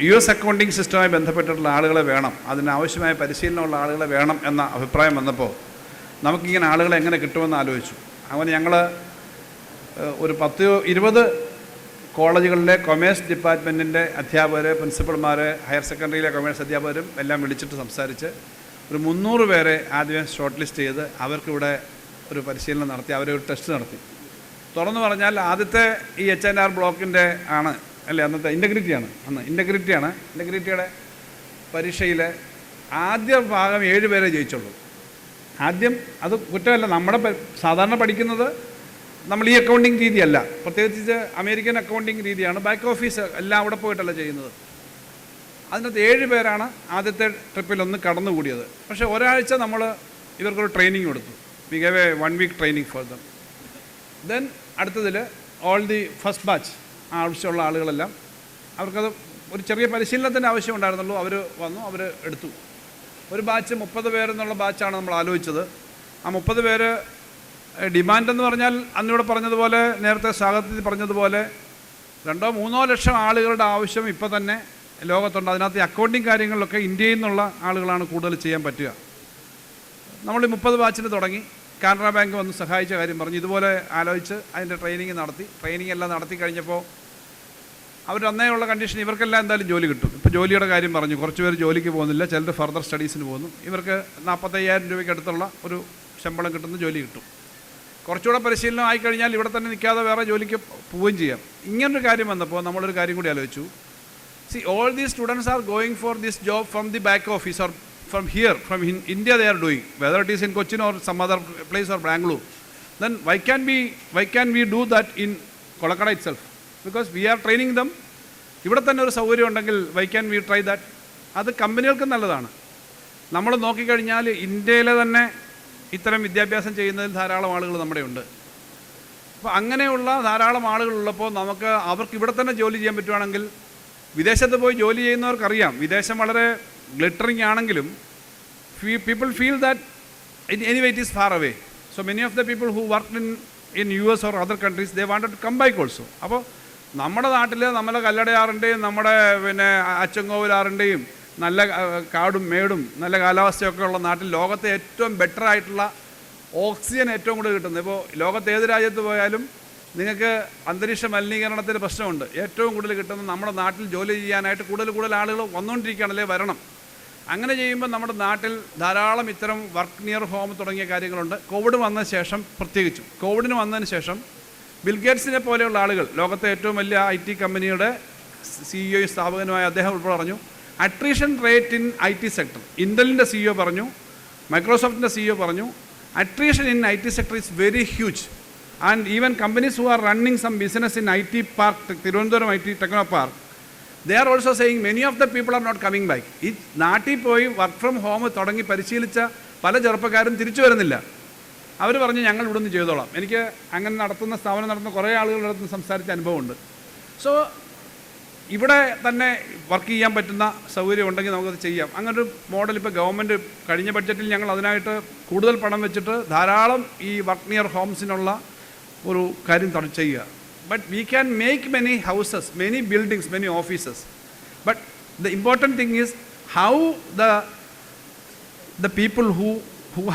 US അക്കൗണ്ടിങ് സിസ്റ്റവുമായി ബന്ധപ്പെട്ടിട്ടുള്ള ആളുകളെ വേണം, അതിനാവശ്യമായ പരിശീലനമുള്ള ആളുകളെ വേണം എന്ന അഭിപ്രായം വന്നപ്പോൾ നമുക്കിങ്ങനെ ആളുകളെ എങ്ങനെ കിട്ടുമെന്ന് ആലോചിച്ചു. അങ്ങനെ ഞങ്ങൾ ഒരു 10-20 കോളേജുകളിലെ കൊമേഴ്സ് ഡിപ്പാർട്ട്മെൻറ്റിൻ്റെ അധ്യാപകർ, പ്രിൻസിപ്പൽമാർ, ഹയർ സെക്കൻഡറിയിലെ കൊമേഴ്സ് അധ്യാപകരും എല്ലാം വിളിച്ചിട്ട് സംസാരിച്ച് ഒരു 300 പേരെ ആദ്യമേ ഷോർട്ട് ലിസ്റ്റ് ചെയ്ത് അവർക്കിവിടെ ഒരു പരിശീലനം നടത്തി, അവരെ ഒരു ടെസ്റ്റ് നടത്തി. തുറന്നു പറഞ്ഞാൽ ആദ്യത്തെ ഈ HR ബ്ലോക്കിൻ്റെ ആണ് അല്ലേ, അന്നത്തെ ഇൻ്റഗ്രിറ്റിയാണ്, ഇൻ്റഗ്രിറ്റിയുടെ പരീക്ഷയിൽ ആദ്യ ഭാഗം 7 പേരെ ജയിച്ചുള്ളൂ. ആദ്യം അത് കുറ്റമല്ല, നമ്മുടെ സാധാരണ പഠിക്കുന്നത് നമ്മൾ ഈ അക്കൗണ്ടിങ് രീതിയല്ല, പ്രത്യേകിച്ച് അമേരിക്കൻ അക്കൗണ്ടിങ് രീതിയാണ്. ബാക്ക് ഓഫീസ് എല്ലാം അവിടെ പോയിട്ടല്ല ചെയ്യുന്നത്. അതിനകത്ത് 7 പേരാണ് ആദ്യത്തെ ട്രിപ്പിലൊന്ന് കടന്നുകൂടിയത്. പക്ഷേ ഒരാഴ്ച നമ്മൾ ഇവർക്കൊരു ട്രെയിനിങ് കൊടുത്തു. We gave a 1 week training for them. Then അടുത്തതിൽ ഓൾ ദി ഫസ്റ്റ് ബാച്ച് ആവശ്യമുള്ള ആളുകളെല്ലാം, അവർക്കത് ഒരു ചെറിയ പരിശീലനത്തിൻ്റെ ആവശ്യം ഉണ്ടായിരുന്നുള്ളൂ. അവർ വന്നു, അവർ എടുത്തു. ഒരു ബാച്ച് 30 പേരെന്നുള്ള ബാച്ചാണ് നമ്മൾ ആലോചിച്ചത്. ആ 30 പേര് ഡിമാൻഡ് എന്ന് പറഞ്ഞാൽ അന്നിവിടെ പറഞ്ഞതുപോലെ, നേരത്തെ സ്വാഗതത്തിൽ പറഞ്ഞതുപോലെ 2-3 ലക്ഷം ആളുകളുടെ ആവശ്യം ഇപ്പോൾ തന്നെ ലോകത്തുണ്ട്. അതിനകത്ത് അക്കൗണ്ടിങ് കാര്യങ്ങളിലൊക്കെ ഇന്ത്യയിൽ നിന്നുള്ള ആളുകളാണ് കൂടുതൽ ചെയ്യാൻ പറ്റുക. നമ്മൾ 30 ബാച്ചിന് തുടങ്ങി. കാനറ ബാങ്ക് വന്ന് സഹായിച്ച കാര്യം പറഞ്ഞു. ഇതുപോലെ ആലോചിച്ച് അതിൻ്റെ ട്രെയിനിങ് നടത്തി. ട്രെയിനിങ് എല്ലാം നടത്തി കഴിഞ്ഞപ്പോൾ അവർ അന്നേയുള്ള കണ്ടീഷൻ ഇവർക്കെല്ലാം എന്തായാലും ജോലി കിട്ടും. ഇപ്പോൾ ജോലിയുടെ കാര്യം പറഞ്ഞു. കുറച്ച് പേര് ജോലിക്ക് പോകുന്നില്ല, ചിലർ ഫർദർ സ്റ്റഡീസിന് പോകുന്നു. ഇവർക്ക് 45,000 രൂപയ്ക്ക് അടുത്തുള്ള ഒരു ശമ്പളം കിട്ടുന്ന ജോലി കിട്ടും. കുറച്ചുകൂടെ പരിശീലനം ആയിക്കഴിഞ്ഞാൽ ഇവിടെ തന്നെ നിൽക്കാതെ വേറെ ജോലിക്ക് പോവുകയും ചെയ്യാം. ഇങ്ങനൊരു കാര്യം വന്നപ്പോൾ നമ്മളൊരു കാര്യം കൂടി ആലോചിച്ചു. See, all these students are going for this job from the back office or from here, from India they are doing, whether it is in Cochin or some other place or Bangalore. Then why can we do that in Kulakkada itself? Because we are training them. ഇവിടെ തന്നെ ഒരു സൗകര്യം ഉണ്ടെങ്കിൽ why can we try that? അത് കമ്പനികൾക്ക് നല്ലതാണ്. നമ്മൾ നോക്കിക്കഴിഞ്ഞാൽ ഇന്ത്യയിലെ തന്നെ ഇത്തരം വിദ്യാഭ്യാസം ചെയ്യുന്നതിൽ ധാരാളം ആളുകൾ നമ്മുടെ ഉണ്ട്. അപ്പോൾ അങ്ങനെയുള്ള ധാരാളം ആളുകളുള്ളപ്പോൾ അവർക്ക് ഇവിടെ തന്നെ ജോലി ചെയ്യാൻ പറ്റുവാണെങ്കിൽ, വിദേശത്ത് പോയി ജോലി ചെയ്യുന്നവർക്കറിയാം വിദേശം വളരെ ഗ്ലിറ്ററിങ് ആണെങ്കിലും people feel that anyway it is far away. So many of the people who worked in US or other countries, they wanted to come back also. അപ്പോൾ നമ്മുടെ നാട്ടിൽ നമ്മളെ കല്ലടയാറിൻ്റെയും നമ്മുടെ അച്ചൻകോവിലാറിൻ്റെയും നല്ല കാടും മേടും നല്ല കാലാവസ്ഥയൊക്കെ ഉള്ള നാട്ടിൽ ലോകത്തെ ഏറ്റവും ബെറ്റർ ആയിട്ടുള്ള ഓക്സിജൻ ഏറ്റവും കൂടുതൽ കിട്ടുന്നത്. ഇപ്പോൾ ലോകത്ത് ഏത് രാജ്യത്ത് പോയാലും നിങ്ങൾക്ക് അന്തരീക്ഷ മലിനീകരണത്തിൻ്റെ പ്രശ്നമുണ്ട്. ഏറ്റവും കൂടുതൽ കിട്ടുന്നത് നമ്മുടെ നാട്ടിൽ ജോലി ചെയ്യാനായിട്ട് കൂടുതൽ ആളുകൾ വന്നുകൊണ്ടിരിക്കുകയാണല്ലേ, വരണം. അങ്ങനെ ചെയ്യുമ്പോൾ നമ്മുടെ നാട്ടിൽ ധാരാളം ഇത്തരം വർക്ക് നിയർ ഹോം തുടങ്ങിയ കാര്യങ്ങളുണ്ട്. കോവിഡ് വന്ന ശേഷം, പ്രത്യേകിച്ചും കോവിഡിന് വന്നതിന് ശേഷം ബിൽഗേറ്റ്സിനെ പോലെയുള്ള ആളുകൾ, ലോകത്തെ ഏറ്റവും വലിയ IT കമ്പനിയുടെ CEO സ്ഥാപകനുമായ അദ്ദേഹം ഉൾപ്പെടെ പറഞ്ഞു, attrition rate in IT sector, ഇൻ്റലിൻ്റെ CEO പറഞ്ഞു, മൈക്രോസോഫ്റ്റിൻ്റെ CEO പറഞ്ഞു, attrition in IT sector is very huge, and even companies who are running some business in IT park, Tirunelveli IT Techno Park, they are also saying many of the people are not coming back. ഈ നാട്ടിൽ പോയി work from home തുടങ്ങി പരിശീലിച്ച പല ചെറുപ്പക്കാരും തിരിച്ചു വരുന്നില്ല. അവർ പറഞ്ഞു ഞങ്ങൾ ഇവിടുന്ന് ചെയ്തോളാം. എനിക്ക് അങ്ങനെ നടത്തുന്ന സ്ഥാപനം നടത്തുന്ന കുറേ ആളുകളുടെ അടുത്ത് സംസാരിച്ച അനുഭവമുണ്ട്. സോ ഇവിടെ തന്നെ വർക്ക് ചെയ്യാൻ പറ്റുന്ന സൗകര്യം ഉണ്ടെങ്കിൽ നമുക്കത് ചെയ്യാം. അങ്ങനൊരു മോഡൽ ഇപ്പോൾ ഗവൺമെൻറ് കഴിഞ്ഞ ബഡ്ജറ്റിൽ ഞങ്ങൾ അതിനായിട്ട് കൂടുതൽ പണം വെച്ചിട്ട് ധാരാളം ഈ വർക്ക് നിയർ ഹോംസിനുള്ള ഒരു കാര്യം ചെയ്യുക. But we can make many houses, many buildings, many offices. But the important thing is how the people who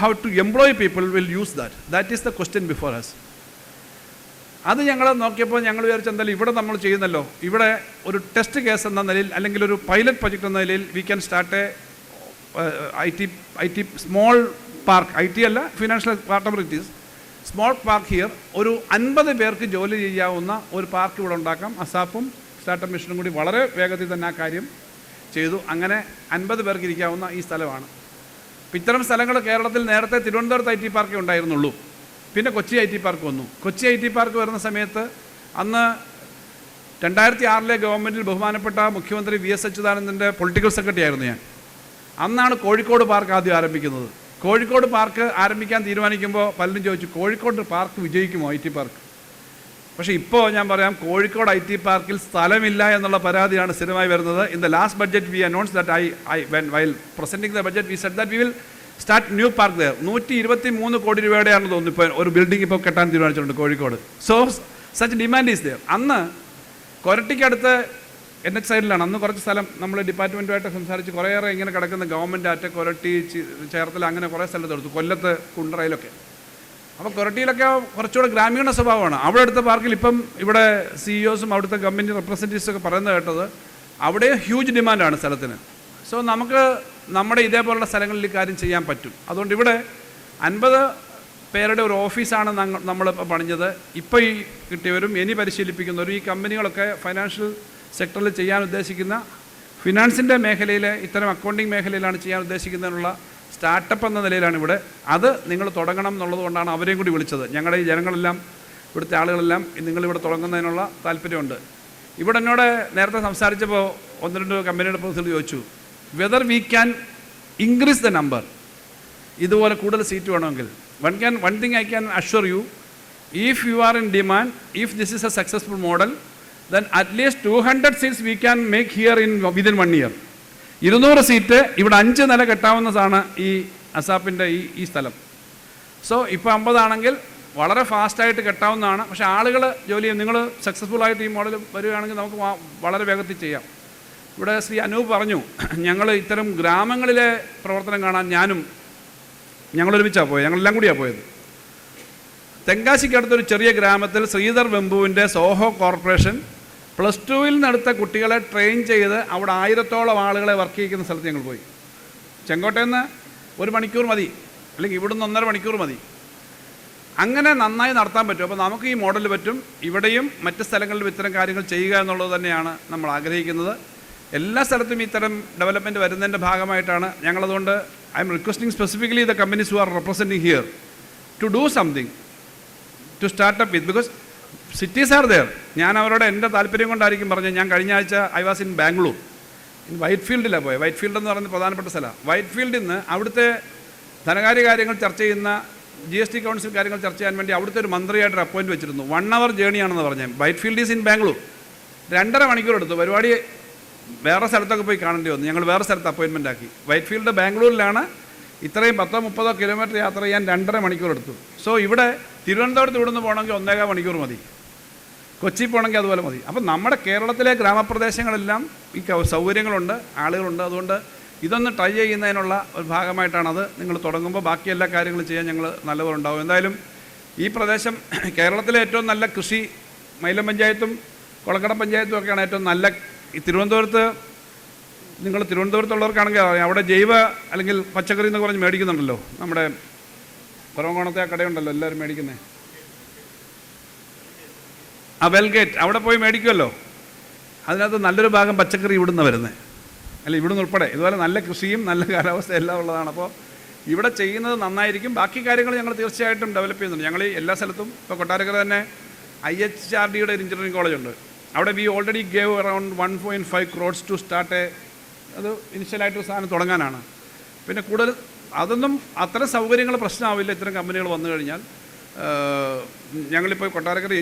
have to employ people will use that. That is the question before us. അത് ഞങ്ങൾ നോക്കിയപ്പോൾ ഞങ്ങൾ വിചാരിച്ച എന്തായാലും ഇവിടെ നമ്മൾ ചെയ്യുന്നല്ലോ, ഇവിടെ ഒരു ടെസ്റ്റ് കേസ് എന്ന നിലയിൽ അല്ലെങ്കിൽ ഒരു പൈലറ്റ് പ്രൊജക്റ്റ് എന്ന നിലയിൽ we can start I T small park, I T അല്ല, ഫിനാൻഷ്യൽ പാർട്ടബിലിറ്റീസ്, സ്മോൾ പാർക്ക് ഹിയർ. ഒരു 50 പേർക്ക് ജോലി ചെയ്യാവുന്ന ഒരു പാർക്ക് ഇവിടെ ഉണ്ടാക്കാം. അസാപ്പും സ്റ്റാർട്ടപ്പ് മിഷനും കൂടി വളരെ വേഗത്തിൽ തന്നെ ആ കാര്യം ചെയ്തു. അങ്ങനെ 50 പേർക്ക് ഇരിക്കാവുന്ന ഈ സ്ഥലമാണ്. അപ്പോൾ ഇത്തരം സ്ഥലങ്ങൾ കേരളത്തിൽ നേരത്തെ തിരുവനന്തപുരത്ത് ഐ ടി പാർക്കേ ഉണ്ടായിരുന്നുള്ളൂ. പിന്നെ കൊച്ചി ഐ ടി പാർക്ക് വന്നു. കൊച്ചി ഐ ടി പാർക്ക് വരുന്ന സമയത്ത് അന്ന് 2006 ഗവൺമെൻറ്റിൽ ബഹുമാനപ്പെട്ട മുഖ്യമന്ത്രി വി എസ് അച്യുതാനന്ദൻ്റെ പൊളിറ്റിക്കൽ സെക്രട്ടറി ആയിരുന്നു ഞാൻ. അന്നാണ് കോഴിക്കോട് പാർക്ക് ആദ്യം ആരംഭിക്കുന്നത്. കോഴിക്കോട് പാർക്ക് ആരംഭിക്കാൻ തീരുമാനിക്കുമ്പോൾ പലരും ചോദിച്ചു കോഴിക്കോട് പാർക്ക് വിജയിക്കുമോ ഐ ടി പാർക്ക്. പക്ഷേ ഇപ്പോൾ ഞാൻ പറയാം, കോഴിക്കോട് ഐ ടി പാർക്കിൽ സ്ഥലമില്ല എന്നുള്ള പരാതിയാണ് സ്ഥിരമായി വരുന്നത്. In the last budget we announce that while presenting the budget we said that we will start new park there. 123 crore രൂപയുടെയാണ് തോന്നുന്നു ഇപ്പോൾ ഒരു ബിൽഡിംഗ് ഇപ്പോൾ കെട്ടാൻ തീരുമാനിച്ചിട്ടുണ്ട് Kozhikode. So such demand is there. അന്ന് കൊരട്ടിക്കടുത്ത് NH സൈഡിലാണ് അന്ന് കുറച്ച് സ്ഥലം നമ്മൾ ഡിപ്പാർട്ട്മെൻറ്റുമായിട്ട് സംസാരിച്ച് കുറേയേറെ ഇങ്ങനെ കിടക്കുന്ന ഗവൺമെൻറ് ആറ്റ് കൊരട്ടി, ചേർത്തല, അങ്ങനെ കുറേ സ്ഥലത്ത് എടുത്തു, കൊല്ലത്ത്, കുണ്ടറയിലൊക്കെ. അപ്പോൾ കൊരട്ടിയിലൊക്കെ കുറച്ചുകൂടെ ഗ്രാമീണ സ്വഭാവമാണ്. അവിടെ അടുത്ത പാർക്കിൽ ഇപ്പം ഇവിടെ CEOസും അവിടുത്തെ കമ്പനി റെപ്രസെൻറ്റേറ്റീവ്സൊക്കെ പറയുന്നത് കേട്ടത് അവിടെ ഹ്യൂജ് ഡിമാൻഡാണ് സ്ഥലത്തിന്. സോ നമുക്ക് നമ്മുടെ ഇതേപോലുള്ള സ്ഥലങ്ങളിൽ കാര്യം ചെയ്യാൻ പറ്റും. അതുകൊണ്ട് ഇവിടെ 50 പേരുടെ ഒരു ഓഫീസാണ് നമ്മളിപ്പോൾ പണിഞ്ഞത്. ഇപ്പോൾ ഈ കിട്ടിയവരും ഇനി പരിശീലിപ്പിക്കുന്നവരും ഈ കമ്പനികളൊക്കെ ഫൈനാൻഷ്യൽ സെക്ടറിൽ ചെയ്യാൻ ഉദ്ദേശിക്കുന്ന, ഫിനാൻസിൻ്റെ മേഖലയിൽ, ഇത്തരം അക്കൗണ്ടിങ് മേഖലയിലാണ് ചെയ്യാൻ ഉദ്ദേശിക്കുന്നതിനുള്ള സ്റ്റാർട്ടപ്പ് എന്ന നിലയിലാണ് ഇവിടെ. അത് നിങ്ങൾ തുടങ്ങണം എന്നുള്ളത് കൊണ്ടാണ് അവരെയും കൂടി വിളിച്ചത്. ഞങ്ങളുടെ ഈ ജനങ്ങളെല്ലാം, ഇവിടുത്തെ ആളുകളെല്ലാം നിങ്ങളിവിടെ തുടങ്ങുന്നതിനുള്ള താല്പര്യമുണ്ട്. ഇവിടെ എന്നോട് നേരത്തെ സംസാരിച്ചപ്പോൾ 1-2 കമ്പനിയുടെ പ്രതിനിധി ചോദിച്ചു whether we can increase the number, ഇതുപോലെ കൂടുതൽ സീറ്റ് വേണമെങ്കിൽ. One thing I can assure you, if you are in demand, if this is a successful model, then at least 200 seats we can make here within 1 year. 200 seat ഇവിടെ 5 നില കെട്ടാവുന്നതാണ് ഈ അസാപ്പിൻ്റെ ഈ സ്ഥലം. So ഇപ്പോൾ 50 ആണെങ്കിൽ വളരെ ഫാസ്റ്റായിട്ട് കെട്ടാവുന്നതാണ്. പക്ഷേ ആളുകൾ ജോലി ചെയ്യും. നിങ്ങൾ സക്സസ്ഫുള്ളായിട്ട് ഈ മോഡൽ വരികയാണെങ്കിൽ നമുക്ക് വളരെ വേഗത്തിൽ ചെയ്യാം. ഇവിടെ ശ്രീ അനൂപ് പറഞ്ഞു, ഞങ്ങൾ ഇത്തരം ഗ്രാമങ്ങളിലെ പ്രവർത്തനം കാണാൻ ഞങ്ങളൊരുമിച്ചാണ് പോയത്, ഞങ്ങളെല്ലാം കൂടിയാണ് പോയത്. തെങ്കാശിക്കടുത്തൊരു ചെറിയ ഗ്രാമത്തിൽ ശ്രീധർ വെമ്പുവിൻ്റെ സോഹോ കോർപ്പറേഷൻ +2 നിന്നെടുത്ത കുട്ടികളെ ട്രെയിൻ ചെയ്ത് അവിടെ 1000ഓളം ആളുകളെ വർക്ക് ചെയ്യിക്കുന്ന സ്ഥലത്ത് ഞങ്ങൾ പോയി. ചെങ്കോട്ടയിൽ നിന്ന് 1 മണിക്കൂർ മതി, അല്ലെങ്കിൽ ഇവിടുന്ന് 1.5 മണിക്കൂർ മതി. അങ്ങനെ നന്നായി നടത്താൻ പറ്റും. അപ്പോൾ നമുക്ക് ഈ മോഡൽ പറ്റും. ഇവിടെയും മറ്റ് സ്ഥലങ്ങളിലും ഇത്തരം കാര്യങ്ങൾ ചെയ്യുക എന്നുള്ളത് തന്നെയാണ് നമ്മൾ ആഗ്രഹിക്കുന്നത്. എല്ലാ സ്ഥലത്തും ഇത്തരം ഡെവലപ്മെൻറ്റ് വരുന്നതിൻ്റെ ഭാഗമായിട്ടാണ് ഞങ്ങളതുകൊണ്ട് I'm requesting specifically the companies who are representing here to do something to startup with, because cities are there. ഞാൻ അവരോട് എൻ്റെ താല്പര്യം കൊണ്ടായിരിക്കും പറഞ്ഞത്. ഞാൻ കഴിഞ്ഞ ആഴ്ച ഐ വാസ് ഇൻ ബാംഗ്ലൂർ, വൈറ്റ് ഫീൽഡിലാണ് പോയത്. വൈറ്റ് ഫീൽഡ് എന്ന് പറയുന്നത് പ്രധാനപ്പെട്ട സ്ഥലമാണ്. വൈറ്റ് ഫീൽഡിൽ നിന്ന് അവിടുത്തെ ധനകാര്യ കാര്യങ്ങൾ ചർച്ച ചെയ്യുന്ന GST കൗൺസിൽ കാര്യങ്ങൾ ചർച്ച ചെയ്യാൻ വേണ്ടി അവിടുത്തെ ഒരു മന്ത്രിയായിട്ടൊരു അപ്പോയിൻറ്റ് വെച്ചിരുന്നു. 1 hour ജേണിയാണെന്ന് പറഞ്ഞത്. White field is in Bangalore. 2.5 മണിക്കൂർ എടുത്തു. പരിപാടി വേറെ സ്ഥലത്തൊക്കെ പോയി കാണേണ്ടി വന്നു. ഞങ്ങൾ വേറെ സ്ഥലത്ത് അപ്പോയിൻമെൻ്റ് ആക്കി. വൈറ്റ് ഫീൽഡ് ബാംഗ്ലൂരിലാണ്. ഇത്രയും 10-30 കിലോമീറ്റർ യാത്ര ചെയ്യാൻ 2.5 മണിക്കൂർ എടുത്തു. സോ ഇവിടെ തിരുവനന്തപുരത്ത് ഇവിടുന്ന് പോകണമെങ്കിൽ 1.25 മണിക്കൂർ മതി. കൊച്ചി പോകണമെങ്കിൽ അതുപോലെ മതി. അപ്പം നമ്മുടെ കേരളത്തിലെ ഗ്രാമപ്രദേശങ്ങളെല്ലാം ഈ സൗകര്യങ്ങളുണ്ട്, ആളുകളുണ്ട്. അതുകൊണ്ട് ഇതൊന്ന് ട്രൈ ചെയ്യുന്നതിനുള്ള ഒരു ഭാഗമായിട്ടാണത്. നിങ്ങൾ തുടങ്ങുമ്പോൾ ബാക്കി എല്ലാ കാര്യങ്ങളും ചെയ്യാൻ ഞങ്ങൾ നല്ലപോലെ ഉണ്ടാവും. എന്തായാലും ഈ പ്രദേശം കേരളത്തിലെ ഏറ്റവും നല്ല കൃഷി, മൈലം പഞ്ചായത്തും കൊളക്കട പഞ്ചായത്തും ഒക്കെയാണ് ഏറ്റവും നല്ല. ഈ തിരുവനന്തപുരത്ത്, നിങ്ങൾ തിരുവനന്തപുരത്തുള്ളവർക്കാണെങ്കിൽ അവിടെ ജൈവ അല്ലെങ്കിൽ പച്ചക്കറി എന്നൊക്കെ പറഞ്ഞ് മേടിക്കുന്നുണ്ടല്ലോ. നമ്മുടെ കുറവങ്കോണത്തെ ആ കടയുണ്ടല്ലോ എല്ലാവരും മേടിക്കുന്നത്, ആ വെൽഗേറ്റ്, അവിടെ പോയി മേടിക്കുമല്ലോ. അതിനകത്ത് നല്ലൊരു ഭാഗം പച്ചക്കറി ഇവിടുന്ന് വരുന്നത്, അല്ല ഇവിടുന്ന് ഉൾപ്പെടെ. ഇതുപോലെ നല്ല കൃഷിയും നല്ല കാലാവസ്ഥ എല്ലാം ഉള്ളതാണ്. അപ്പോൾ ഇവിടെ ചെയ്യുന്നത് നന്നായിരിക്കും. ബാക്കി കാര്യങ്ങൾ ഞങ്ങൾ തീർച്ചയായിട്ടും ഡെവലപ്പ് ചെയ്യുന്നുണ്ട്. ഞങ്ങൾ എല്ലാ സ്ഥലത്തും, ഇപ്പോൾ കൊട്ടാരക്കര തന്നെ IHRDയുടെ ഒരു എഞ്ചിനീയറിംഗ് കോളേജുണ്ട്. അവിടെ we already gave around 1.5 crores to start അത് ഇനിഷ്യലായിട്ട് സാധനം തുടങ്ങാനാണ്. പിന്നെ കൂടുതൽ അതൊന്നും അത്തരം സൗകര്യങ്ങൾ പ്രശ്നമാവില്ല ഇത്തരം കമ്പനികൾ വന്നു കഴിഞ്ഞാൽ. ഞങ്ങളിപ്പോൾ കൊട്ടാരക്കര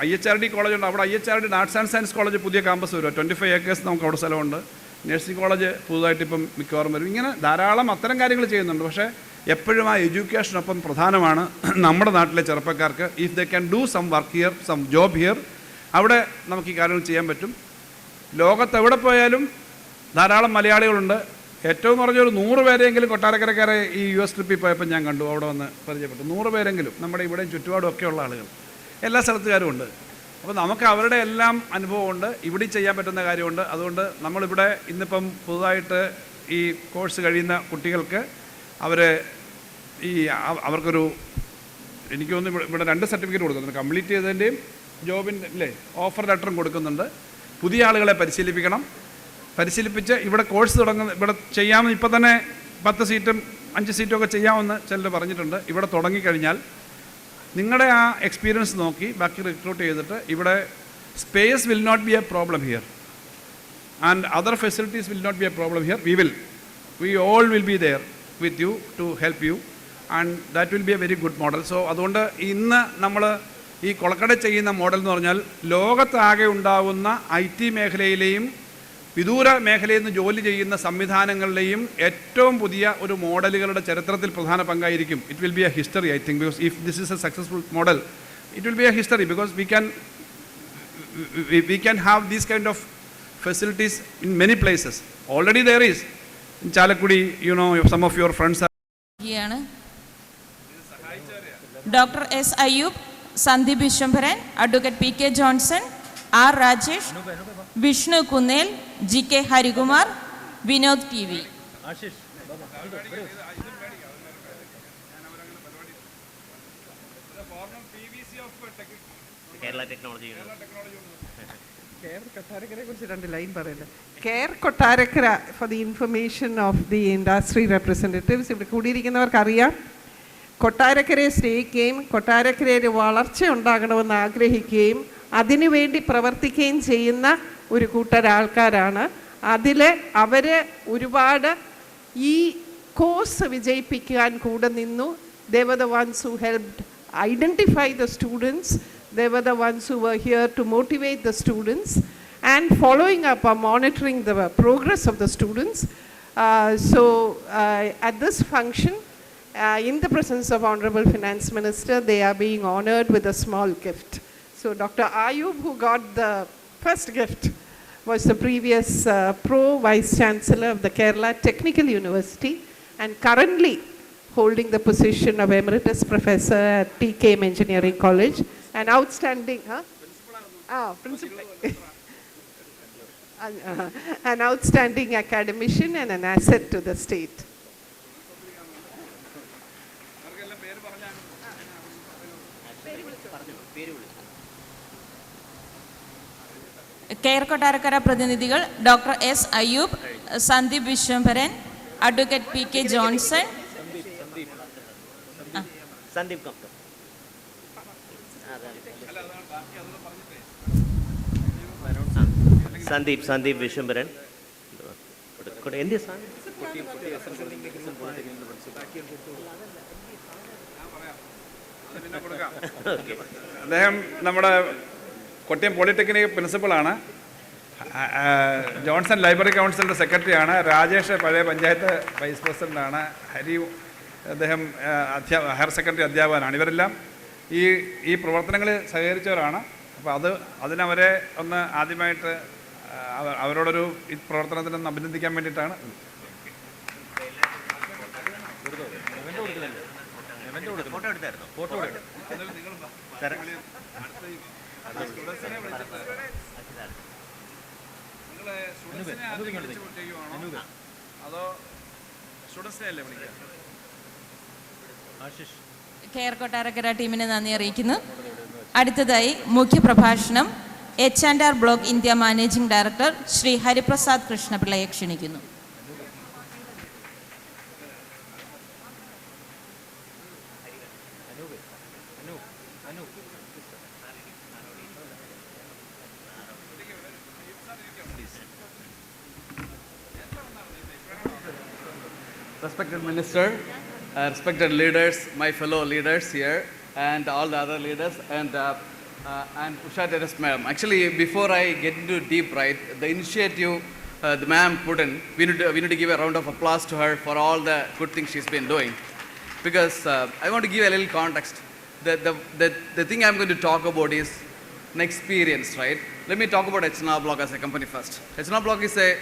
IHRD കോളേജുണ്ട്, അവിടെ IHRD arts and science college പുതിയ ക്യാമ്പസ് വരും, 25 acres നമുക്ക് അവിടെ സ്ഥലമുണ്ട്. നഴ്സിംഗ് കോളേജ് പുതുതായിട്ട് ഇപ്പം മിക്കവാറും വരും. ഇങ്ങനെ ധാരാളം അത്തരം കാര്യങ്ങൾ ചെയ്യുന്നുണ്ട്. പക്ഷേ എപ്പോഴും ആ എഡ്യൂക്കേഷനൊപ്പം പ്രധാനമാണ് നമ്മുടെ നാട്ടിലെ ചെറുപ്പക്കാർക്ക്. If they can do some work here, some job here, അവിടെ നമുക്ക് ഈ കാര്യങ്ങൾ ചെയ്യാൻ പറ്റും. ലോകത്ത് എവിടെ പോയാലും ധാരാളം മലയാളികളുണ്ട്. ഏറ്റവും പറഞ്ഞൊരു 100 പേരെങ്കിലും കൊട്ടാരക്കരക്കാരെ ഈ US ട്രിപ്പിൽ പോയപ്പോൾ ഞാൻ കണ്ടു, അവിടെ വന്ന് പരിചയപ്പെട്ടു. 100 പേരെങ്കിലും നമ്മുടെ ഇവിടെയും ചുറ്റുപാടും ഒക്കെയുള്ള ആളുകൾ എല്ലാ സ്ഥലത്തുകാരും ഉണ്ട്. അപ്പോൾ നമുക്ക് അവരുടെ എല്ലാം അനുഭവമുണ്ട്, ഇവിടെ ചെയ്യാൻ പറ്റുന്ന കാര്യമുണ്ട്. അതുകൊണ്ട് നമ്മളിവിടെ ഇന്നിപ്പം പുതുതായിട്ട് ഈ കോഴ്സ് കഴിയുന്ന കുട്ടികൾക്ക് അവർക്കൊരു എനിക്ക് തോന്നുന്നു ഇവിടെ 2 സർട്ടിഫിക്കറ്റ് കൊടുക്കുന്നുണ്ട്, കംപ്ലീറ്റ് ചെയ്തതിൻ്റെയും ജോബിൻ്റെ അല്ലേ ഓഫർ ലെറ്ററും കൊടുക്കുന്നുണ്ട്. പുതിയ ആളുകളെ പരിശീലിപ്പിക്കണം, പരിശീലിപ്പിച്ച് ഇവിടെ കോഴ്സ് ഇവിടെ ചെയ്യാമെന്ന് ഇപ്പം തന്നെ 10 സീറ്റും 5 സീറ്റും ഒക്കെ ചെയ്യാമെന്ന് ചിലർ പറഞ്ഞിട്ടുണ്ട്. ഇവിടെ തുടങ്ങിക്കഴിഞ്ഞാൽ നിങ്ങളുടെ ആ എക്സ്പീരിയൻസ് നോക്കി ബാക്കി റിക്രൂട്ട് ചെയ്തിട്ട് ഇവിടെ space will not be a problem here and other facilities will not be a problem here. We all will be there with you to help you and that will be a very good model. So അതുകൊണ്ട് ഇന്ന് നമ്മൾ ഈ കൊളക്കട ചെയ്യുന്ന model എന്ന് പറഞ്ഞാൽ ലോകത്താകെ ഉണ്ടാകുന്ന IT മേഖലയിലെയും വിദൂര മേഖലയിൽ നിന്ന് ജോലി ചെയ്യുന്ന സംവിധാനങ്ങളുടെയും ഏറ്റവും പുതിയ ഒരു മോഡലുകളുടെ ചരിത്രത്തിൽ പ്രധാന പങ്കായിരിക്കും. It will be a history I think, because if this is a successful model it will be a history, because we can have these kind of facilities in many places. Already there is in Chalakkudi, some of your friends are. Dr. S. Ayub, Sandeep Vishwambaran, Advocate P.K. Johnson, R. Rajesh, Vishnu Kunel, G.K. Harikumar, Vinod TV. Kerala Technology. Care Kottarakara, for the information of the industry representatives, ഇവിടെ കൂടിയിരിക്കുന്നവർക്ക് അറിയാം, കൊട്ടാരക്കരയെ സ്നേഹിക്കുകയും കൊട്ടാരക്കരയുടെ വളർച്ച ഉണ്ടാകണമെന്ന് ആഗ്രഹിക്കുകയും അതിനുവേണ്ടി പ്രവർത്തിക്കുകയും ചെയ്യുന്ന ഒരു കൂട്ടം ആൾക്കാരാണ്. അതിൽ അവർ ഒരുപാട് ഈ കോഴ്സ് വിജയിപ്പിക്കാൻ കൂടെ നിന്നു. They were the ones who helped identify the students. They were the ones who were here to motivate the students and following up or monitoring the progress of the students. At this function, in the presence of Honorable Finance Minister, they are being honored with a small gift. So Dr. Ayub, who got the first gift, was the previous Pro Vice Chancellor of the Kerala Technical University and currently holding the position of Emeritus Professor at TKM Engineering College. An outstanding, principal. An outstanding academician and an asset to the state. Care Kottarakkara പ്രതിനിധികൾ doctor S Ayyub, Sandeep Viswambharan, advocate P K Johnson, Sandeep Viswambharan. അദ്ദേഹം നമ്മുടെ Kottayam polytechnic പ്രിൻസിപ്പളാണ്. Johnson library കൗൺസിലിൻ്റെ സെക്രട്ടറിയാണ്. രാജേഷ് പഴയ panchayat vice പ്രസിഡൻ്റാണ്. Hari അദ്ദേഹം higher secondary അധ്യാപകനാണ്. ഇവരെല്ലാം ഈ പ്രവർത്തനങ്ങളിൽ സഹകരിച്ചവരാണ്. അപ്പോൾ അതിനവരെ ഒന്ന് ആദ്യമായിട്ട് അവരോടൊരു ഈ പ്രവർത്തനത്തിനൊന്ന് അഭിനന്ദിക്കാൻ വേണ്ടിയിട്ടാണ്. അതോ സ്റ്റുഡൻസിനെ അല്ലേ വിളിക്കുക? കെയർ കൊട്ടാരക്കര ടീമിനെ നന്ദി അറിയിക്കുന്നു. അടുത്തതായി മുഖ്യപ്രഭാഷണം H&R block India managing director Shri Hariprasad കൃഷ്ണപിള്ളയെ ക്ഷണിക്കുന്നു. respected minister, respected leaders, my fellow leaders here, and all the other leaders, and Usha Teres ma'am. Actually, before I get into deep, right, the initiative the ma'am put in, we need to give a round of applause to her for all the good things she's been doing. Because I want to give a little context. The thing I'm going to talk about is an experience, right? Let me talk about H&R Block as a company first. H&R Block is a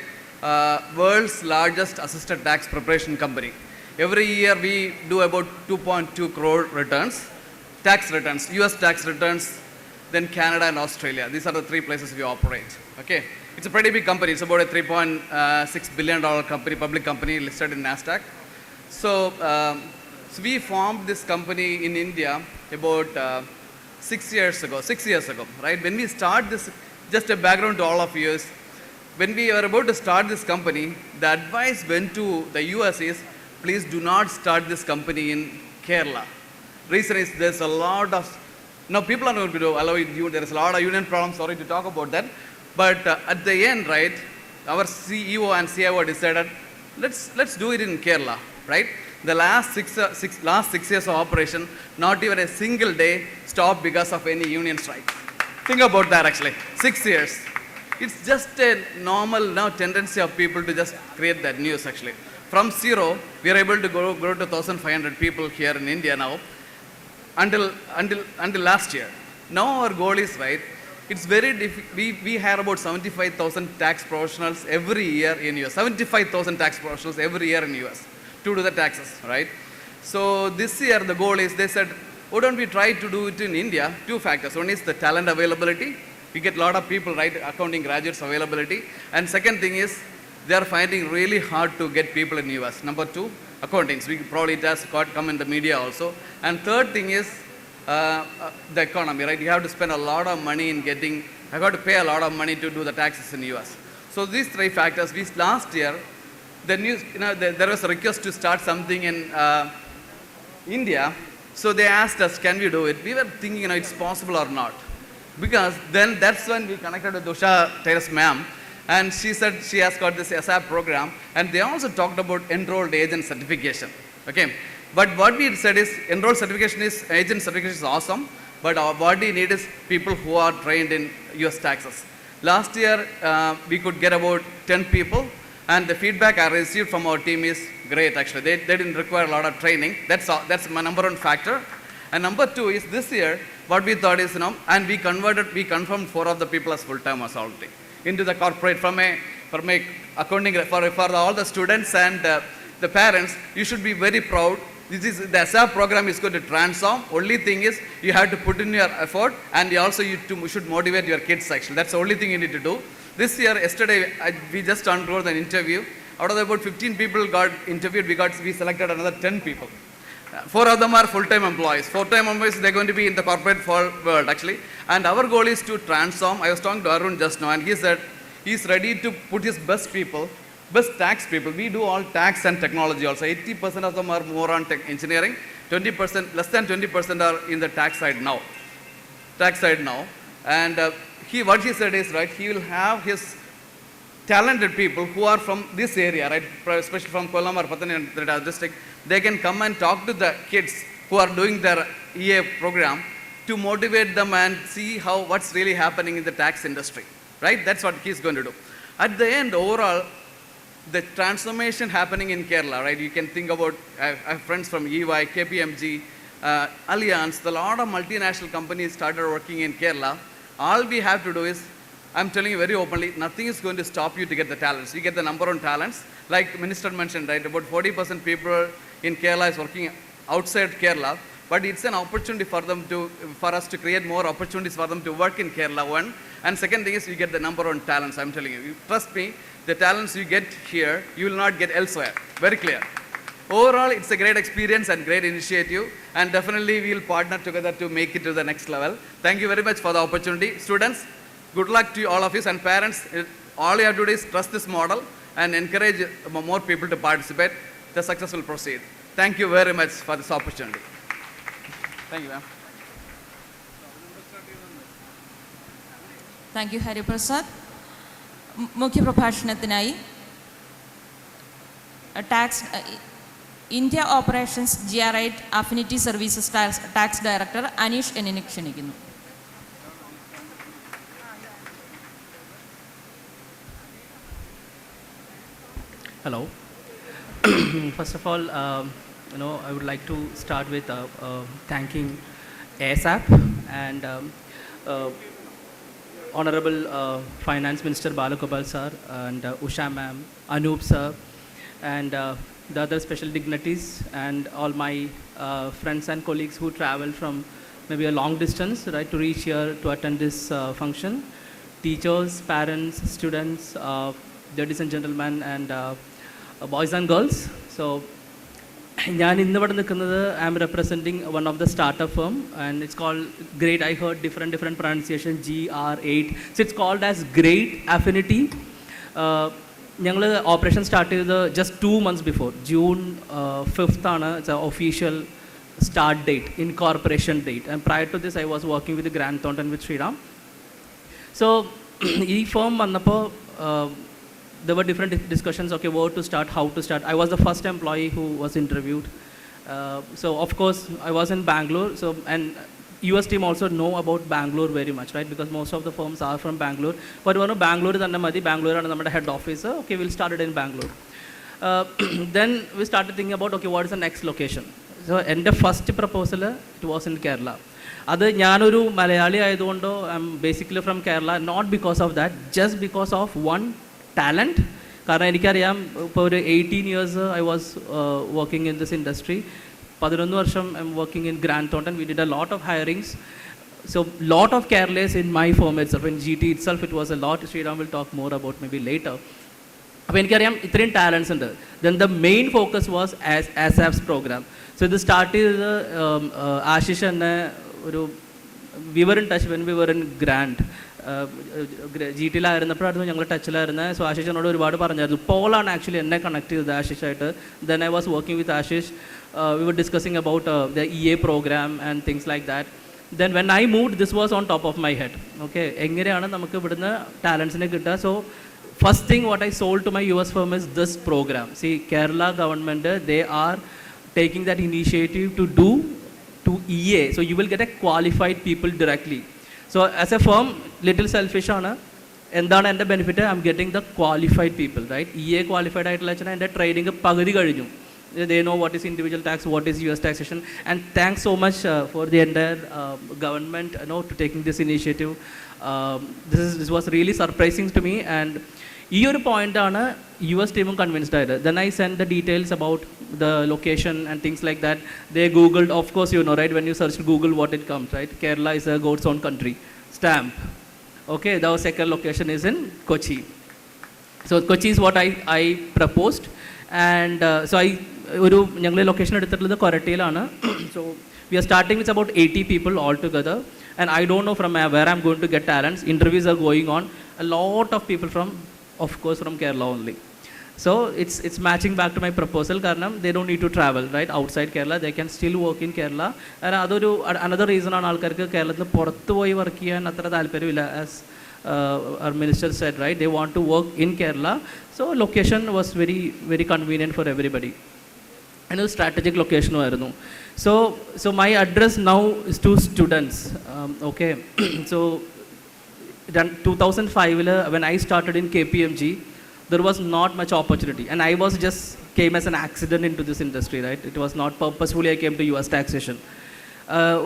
world's largest assisted tax preparation company. Every year we do about 2.2 crore returns, tax returns, US tax returns, then Canada and Australia. These are the three places we operate. Okay, it's a pretty big company. It's about a $3.6 billion company, public company listed in NASDAQ. So we formed this company in India about 6 years ago, right? When we start this, just a background to all of you is, when we were about to start this company, the advice went to the US is, please do not start this company in Kerala. Reason is there's a lot of, now people are going to allow you, there is a lot of union problems, sorry to talk about that. But at the end, right, our CEO and CIO decided, let's do it in Kerala, right? The last six years of operation, not even a single day stopped because of any union strike. Think about that actually, 6 years. It's just a normal now tendency of people to just create that news actually. From zero, we are able to grow to 1,500 people here in India now, until last year. Now our goal is, right, it's very difficult. We hire about 75,000 tax professionals every year in US, 75,000 tax professionals every year in US to do the taxes, right? So this year the goal is, they said, why don't we try to do it in India? Two factors. One is the talent availability. We get a lot of people, right, accounting graduates availability. And second thing is, they are finding really hard to get people in US. Number two, accountants. We probably it has come in the media also. And third thing is the economy, right? You have to spend a lot of money in getting, I got to pay a lot of money to do the taxes in US. So these three factors, last year, the news, there was a request to start something in India. So they asked us, can we do it? We were thinking, it's possible or not. Because then that's when we connected with Usha Teres ma'am. And she said she has got this SAP program. And they also talked about enrolled agent certification. Okay. But what we said is, enrolled certification is, agent certification is awesome. But what we need is people who are trained in US taxes. Last year, we could get about 10 people. And the feedback I received from our team is great actually. They didn't require a lot of training. That's my number one factor. And number two is, this year, what we thought is, and we confirmed 4 of the people as full-timers already into the corporate from a accounting, for all the students and the parents. You should be very proud. The SAP program is going to transform. Only thing is, you have to put in your effort, and you should motivate your kids actually. That's the only thing you need to do. This year, yesterday, we just underwrote an interview. Out of about 15 people got interviewed, we selected another 10 people. 4 of them are full-time employees. Full-time employees, they're going to be in the corporate world actually. And our goal is to transform. I was talking to Arun just now, and he said he's ready to put his best tax people. We do all tax and technology also. 80% of them are more on tech engineering. 20%, less than 20% are in the tax side now. And what he said is, right, he will have his talented people who are from this area, right, especially from Kollam or Pathanamthitta district. They can come and talk to the kids who are doing their EA program to motivate them and see what's really happening in the tax industry, right? That's what he's going to do. At the end, overall, the transformation happening in Kerala, right? You can think about, I have friends from EY, KPMG, Allianz, a lot of multinational companies started working in Kerala. All we have to do is, I'm telling you very openly, nothing is going to stop you to get the talents. You get the number one talents. Like Minister mentioned, right, about 40% people in Kerala is working outside Kerala. But it's an opportunity for us to create more opportunities for them to work in Kerala, one. And second thing is, you get the number one talents, I'm telling you. Trust me, the talents you get here, you will not get elsewhere. Very clear. Overall, it's a great experience and great initiative. And definitely, we will partner together to make it to the next level. Thank you very much for the opportunity. Students, good luck to all of you, and parents. All you have to do is trust this model and encourage more people to participate. The success will proceed. Thank you very much for this opportunity. Thank you, ma'am. Thank you, Hari Prasad. മുഖ്യപ്രഭാഷണത്തിനായി India operations GRI affinity services tax director Aneesh എന്നിനെ ക്ഷണിക്കുന്നു. Hello. First of all, I would like to start with thanking ASAP and Honorable Finance Minister Balagopal sir and Usha ma'am, Anup sir, and the other special dignitaries and all my friends and colleagues who travel from maybe a long distance, right, to reach here to attend this function. Teachers, parents, students, ladies and gentlemen, and boys and girls. So, ഞാൻ ഇന്നിവിടെ നിൽക്കുന്നത് I am representing one of the startup firm and it's called great. I heard different pronunciation GR8. So it's called as great affinity. ഞങ്ങൾ operation start ചെയ്തത് just 2 months before. June 5th ആണ് it's official start date, incorporation date. And prior to this, I was working with the Grant Thornton with Sriram. So, ഈ firm വന്നപ്പോൾ there were different discussions, okay, where to start, how to start. I was the first employee who was interviewed. So, of course, I was in Bangalore. So, and US team also know about Bangalore very much, right? Because most of the firms are from Bangalore. But one of Bangalore is Bangalore and the head office. Okay, we'll start it in Bangalore. Then we started thinking about, okay, what is the next location? So, എൻ്റെ first proposal it was in Kerala. അത് ഞാനൊരു മലയാളി ആയതുകൊണ്ടോ I'm basically from Kerala, not because of that, just because of one talent. കാരണം എനിക്കറിയാം, ഇപ്പോൾ ഒരു 18 years I was working in this industry. 11 വർഷം I'm working in Grant തോട്ടൺ. We did a lot of hirings. So lot of Kerala's in my firm itself, in GT itself it was a lot. Sriram will talk more about maybe later. അപ്പോൾ എനിക്കറിയാം ഇത്രയും talents ഉണ്ട്. Then the main focus was ASAP's programme. So ഇത് start ചെയ്തത് ആശിഷ് എന്നെ ഒരു we were in touch when we were in Grant GTയിലായിരുന്നപ്പോഴായിരുന്നു ഞങ്ങൾ ടച്ചിലായിരുന്നത്. സോ ആശിഷ് എന്നോട് ഒരുപാട് പറഞ്ഞായിരുന്നു. പോളാണ് ആക്ച്വലി എന്നെ കണക്ട് ചെയ്തത് ആശിഷായിട്ട്. Then I was working with Ashish. We were discussing about the EA programme and things like that. Then when I moved, this was on top of my head. Okay, എങ്ങനെയാണ് നമുക്ക് ഇവിടുന്ന് ടാലൻസിനെ കിട്ടുക? So first thing what I sold to my US firm is this program. See, Kerala government, they are taking that initiative to do to EA. So you will get a qualified people directly. So as a firm, little selfish ആണ്. എന്താണ് എൻ്റെ benefit? I'm getting the qualified people, right? EA qualified ആയിട്ടുള്ള വെച്ചാൽ എൻ്റെ training പകുതി കഴിഞ്ഞു. They know what is individual tax, what is US taxation, and thanks so much for the entire government, to taking this initiative. This was really surprising to me, and ഈ ഒരു പോയിന്റാണ് US ടീമും convinced ആയത്. Then I sent the details about the location and things like that. They googled, of course you know, right, when you search Google what it comes, right? Kerala is a God's own country stamp. Okay, the second location is in Kochi. So Kochi is what I proposed, and so ഒരു ഞങ്ങൾ location എടുത്തിട്ടുള്ളത് കൊരട്ടിയിലാണ്. So we are starting with about 80 people all together, and I don't know from where I'm going to get talents. Interviews are going on. A lot of people of course from Kerala only. So it's matching back to my proposal കാരണം they don't need to travel, right, outside Kerala. They can still work in Kerala. And അതൊരു another reason ആണ് ആൾക്കാർക്ക് കേരളത്തിൽ പുറത്ത് പോയി work ചെയ്യാൻ അത്ര താല്പര്യമില്ല. As our minister said, right, they want to work in Kerala. So location was very very convenient for everybody. And a strategic location ആയിരുന്നു. So my address now is to students. Okay, so 2005 when I started in KPMG, there was not much opportunity, and I was just came as an accident into this industry, right? It was not purposefully I came to US taxation.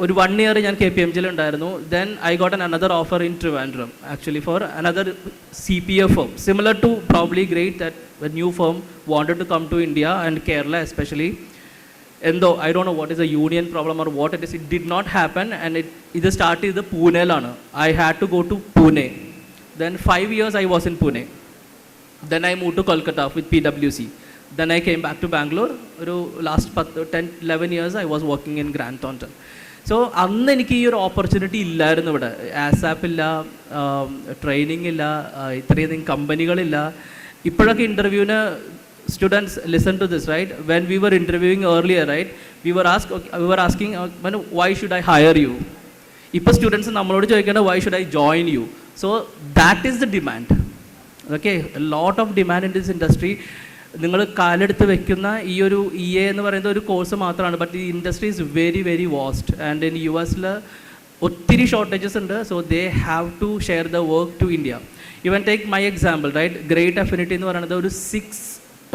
ഒരു 1 year ഞാൻ KPMG ഉണ്ടായിരുന്നു. Then I got another offer in Trivandrum, actually for another CPA firm, similar to probably great, that a new firm wanted to come to India and Kerala especially. And though I don't know what is a union problem or what it is, it did not happen, and it started the Pune lana. I had to go to Pune. Then 5 years I was in Pune. Then I moved to Kolkata with PwC. Then I came back to Bangalore. Last 10-11 years I was working in Grant Thornton. So അന്ന് എനിക്ക് ഈ ഒരു opportunity ഇല്ലായിരുന്നു ഇവിടെ. ASAP ഇല്ല, training ഇല്ല, ഇത്രയധികം കമ്പനികളില്ല. ഇപ്പോഴൊക്കെ ഇൻ്റർവ്യൂവിന് students listen to this, right? When we were interviewing earlier, right, we were asking why should I hire you? Ipo students nammalodu choikkana why should I join you? So that is the demand. Okay, a lot of demand in this industry. നിങ്ങൾ കാലെടുത്ത് വെക്കുന്ന ഈ ഒരു EA എന്ന് പറയുന്ന ഒരു course മാത്രമാണ്. But ഈ industry is very very vast and in US ഒത്തിരി ഷോർട്ടേജസ് ഉണ്ട്. So they have to share the work to India. Even take my example right, great affinity എന്ന് പറയുന്നത് ഒരു 6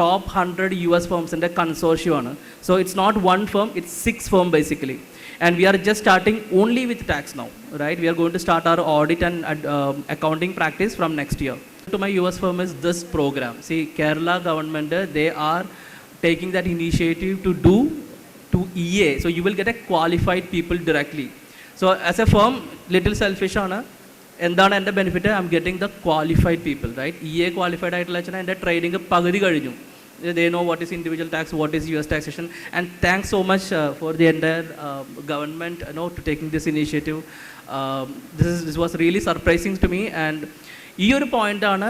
top 100 US ഫേംസിൻ്റെ കൺസോർഷ്യമാണ്. So it's not 1 firm, it's 6 firm basically. And we are just starting only with tax now, right? We are going to start our audit and accounting practice from next year. To my US firm is this program. See, Kerala government, they are taking that initiative to do to EA. So you will get a qualified people directly. So as a firm, little selfish ആണ്. എന്താണ് എൻ്റെ benefit? I'm getting the qualified people, right? EA qualified ആയിട്ടുള്ള വെച്ചാൽ എൻ്റെ trading പകുതി കഴിഞ്ഞു. They know what is individual tax, what is US taxation, and thanks so much for the entire government, to taking this initiative. This was really surprising to me, and ഈ ഒരു പോയിന്റാണ്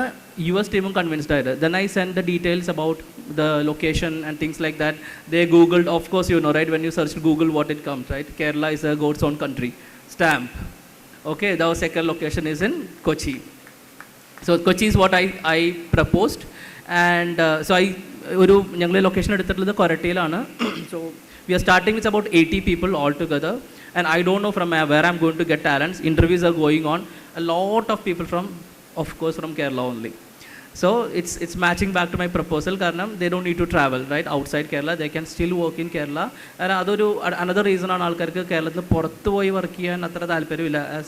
US ടീമും convinced ആയത്. Then I sent the details about the location and things like that. They googled, of course you know, right? When you search Google, what it comes, right? Kerala is a goat's own country. Stamp. Okay, the second location is in Kochi. So Kochi is what I proposed, and so ഞങ്ങൾ location എടുത്തിട്ടുള്ളത് കൊരട്ടിയിലാണ്. So we are starting with about 80 people all together, and I don't know from where I'm going to get talents. Interviews are going on. A lot of people of course from Kerala only. So it's matching back to my proposal കാരണം they don't need to travel, right? Outside Kerala, they can still work in Kerala. And അതൊരു another reason ആണ് ആൾക്കാർക്ക് കേരളത്തിൽ നിന്ന് പുറത്ത് പോയി work ചെയ്യാൻ അത്ര താല്പര്യമില്ല. As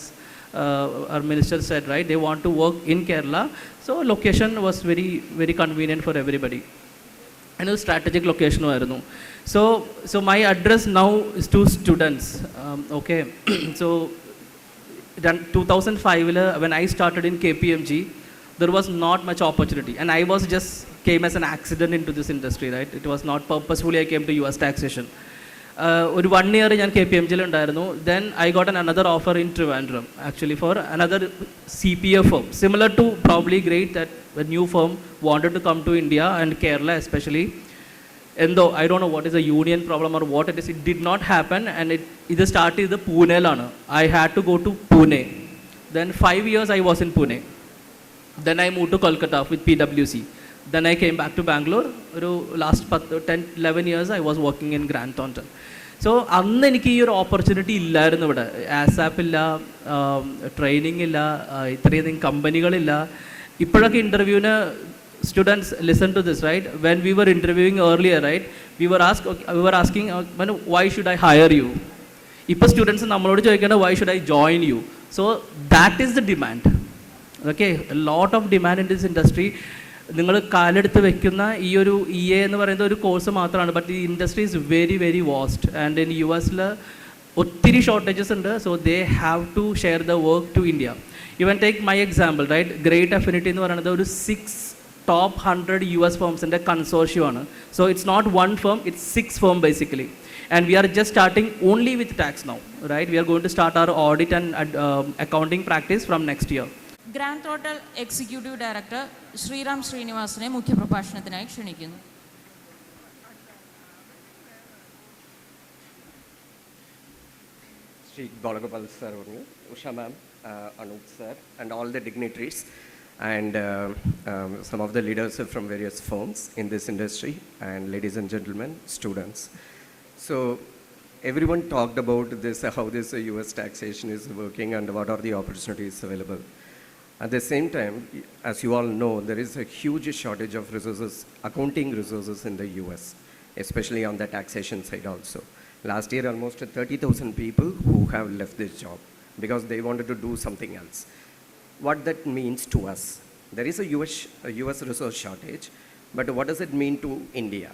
our minister said, right? They want to work in Kerala. So location was very very convenient for everybody. And a strategic location ആയിരുന്നു. So my address now is to students. Okay. So 2005 when I started in KPMG, there was not much opportunity, and I was just came as an accident into this industry, right? It was not purposefully I came to US taxation. ഒരു 1 year ഞാൻ KPMG ഉണ്ടായിരുന്നു. Then I got another offer in Trivandrum, actually for another CPA firm, similar to probably great, that a new firm wanted to come to India and Kerala especially. And though I don't know what is a union problem or what it is, it did not happen, and it started the Pune. I had to go to Pune. Then 5 years I was in Pune. Then I moved to Kolkata with PwC. Then I came back to Bangalore. Last 10-11 years I was working in Grand Thornton. So അന്ന് എനിക്ക് ഈ ഒരു opportunity ഇല്ലായിരുന്നു ഇവിടെ. ആസാപ്പ് ഇല്ല, training ഇല്ല, ഇത്രയധികം കമ്പനികളില്ല. ഇപ്പോഴൊക്കെ ഇൻ്റർവ്യൂവിന് students listen to this, right? When we were interviewing earlier, right, we were asking why should I hire you? Ipo students nammalodu choikkana why should I join you? So that is the demand. Okay, a lot of demand in this industry. നിങ്ങൾ കാലെടുത്ത് വെക്കുന്ന ഈ ഒരു EA എന്ന് പറയുന്ന ഒരു course മാത്രമാണ്. But ഈ industry is very very vast and in US ഒത്തിരി ഷോർട്ടേജസ് ഉണ്ട്. So they have to share the work to India. Even take my example, right? Great affinity എന്ന് പറയുന്നത് ഒരു 6 top 100 US ഫേംസിൻ്റെ കൺസോർഷ്യമാണ്. So it's not 1 firm, it's 6 firm basically. And we are just starting only with tax now, right? We are going to start our audit and accounting practice from next year. Grant ടോട്ടൽ executive director Sriram ശ്രീനിവാസനെ മുഖ്യപ്രഭാഷണത്തിനായി ക്ഷണിക്കുന്നു. Sri Kulakkada sir, Usha ma'am, Anup sir, and all the dignitaries, and some of the leaders from various firms in this industry, and ladies and gentlemen, students. So everyone talked about this, how this US taxation is working and what are the opportunities available. At the same time, as you all know, there is a huge shortage of resources, accounting resources in the US, especially on the taxation side also. Last year, almost 30,000 people who have left this job because they wanted to do something else. What that means to us? There is a US resource shortage, but what does it mean to India?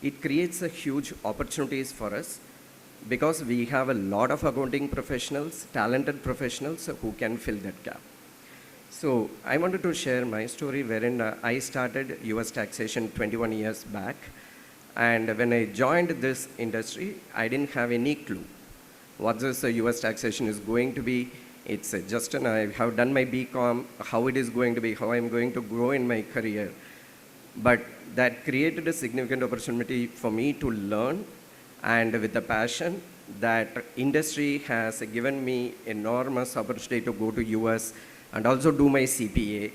It creates a huge opportunities for us because we have a lot of accounting professionals, talented professionals who can fill that gap. So I wanted to share my story wherein I started US taxation 21 years back, and when I joined this industry, I didn't have any clue what this US taxation is going to be. It's just I have done my BCom, how it is going to be, how I'm going to grow in my career. But that created a significant opportunity for me to learn, and with the passion that industry has given me enormous opportunity to go to US and also do my CPA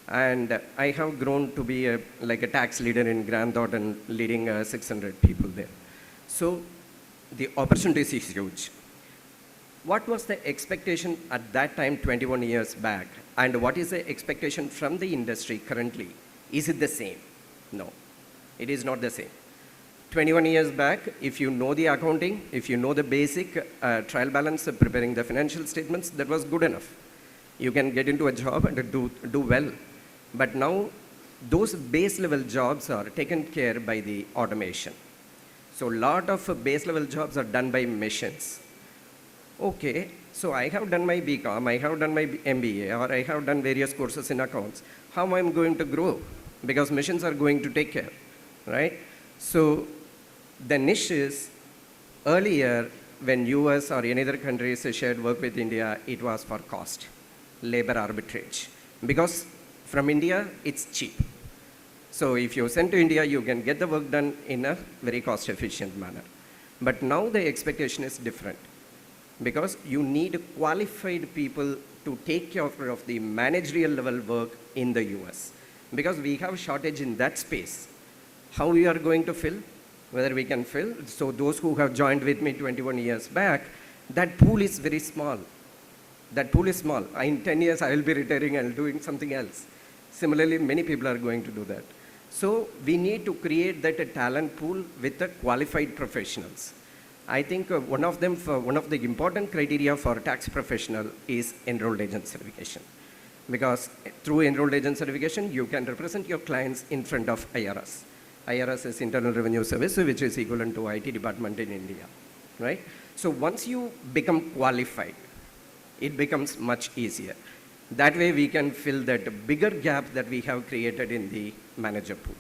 And I have grown to be like a tax leader in Grand Thought and leading 600 people there. So the opportunities is huge. What was the expectation at that time, 21 years back? And what is the expectation from the industry currently? Is it the same? No, it is not the same. 21 years back, if you know the accounting, if you know the basic trial balance, preparing the financial statements, that was good enough. You can get into a job and do well. But now, those base level jobs are taken care by the automation. So a lot of base level jobs are done by machines. Okay, so I have done my BCom, I have done my MBA, or I have done various courses in accounts. How am I going to grow? Because machines are going to take care, right? So the niche is, earlier when US or any other countries shared work with India, it was for cost, labor arbitrage. Because from India, it's cheap. So if you send to India, you can get the work done in a very cost efficient manner. But now the expectation is different, because you need qualified people to take care of the managerial level work in the US. Because we have shortage in that space. How we are going to fill? Whether we can fill. So those who have joined with me 21 years back, that pool is very small. That pool is small. In 10 years, I will be retiring and doing something else. Similarly, many people are going to do that. So we need to create that talent pool with the qualified professionals. I think one of the important criteria for a tax professional is enrolled agent certification. Because through enrolled agent certification, you can represent your clients in front of IRS. IRS is Internal Revenue Service, which is equivalent to IT department in India, right? So once you become qualified, it becomes much easier. That way we can fill that bigger gap that we have created in the manager pool.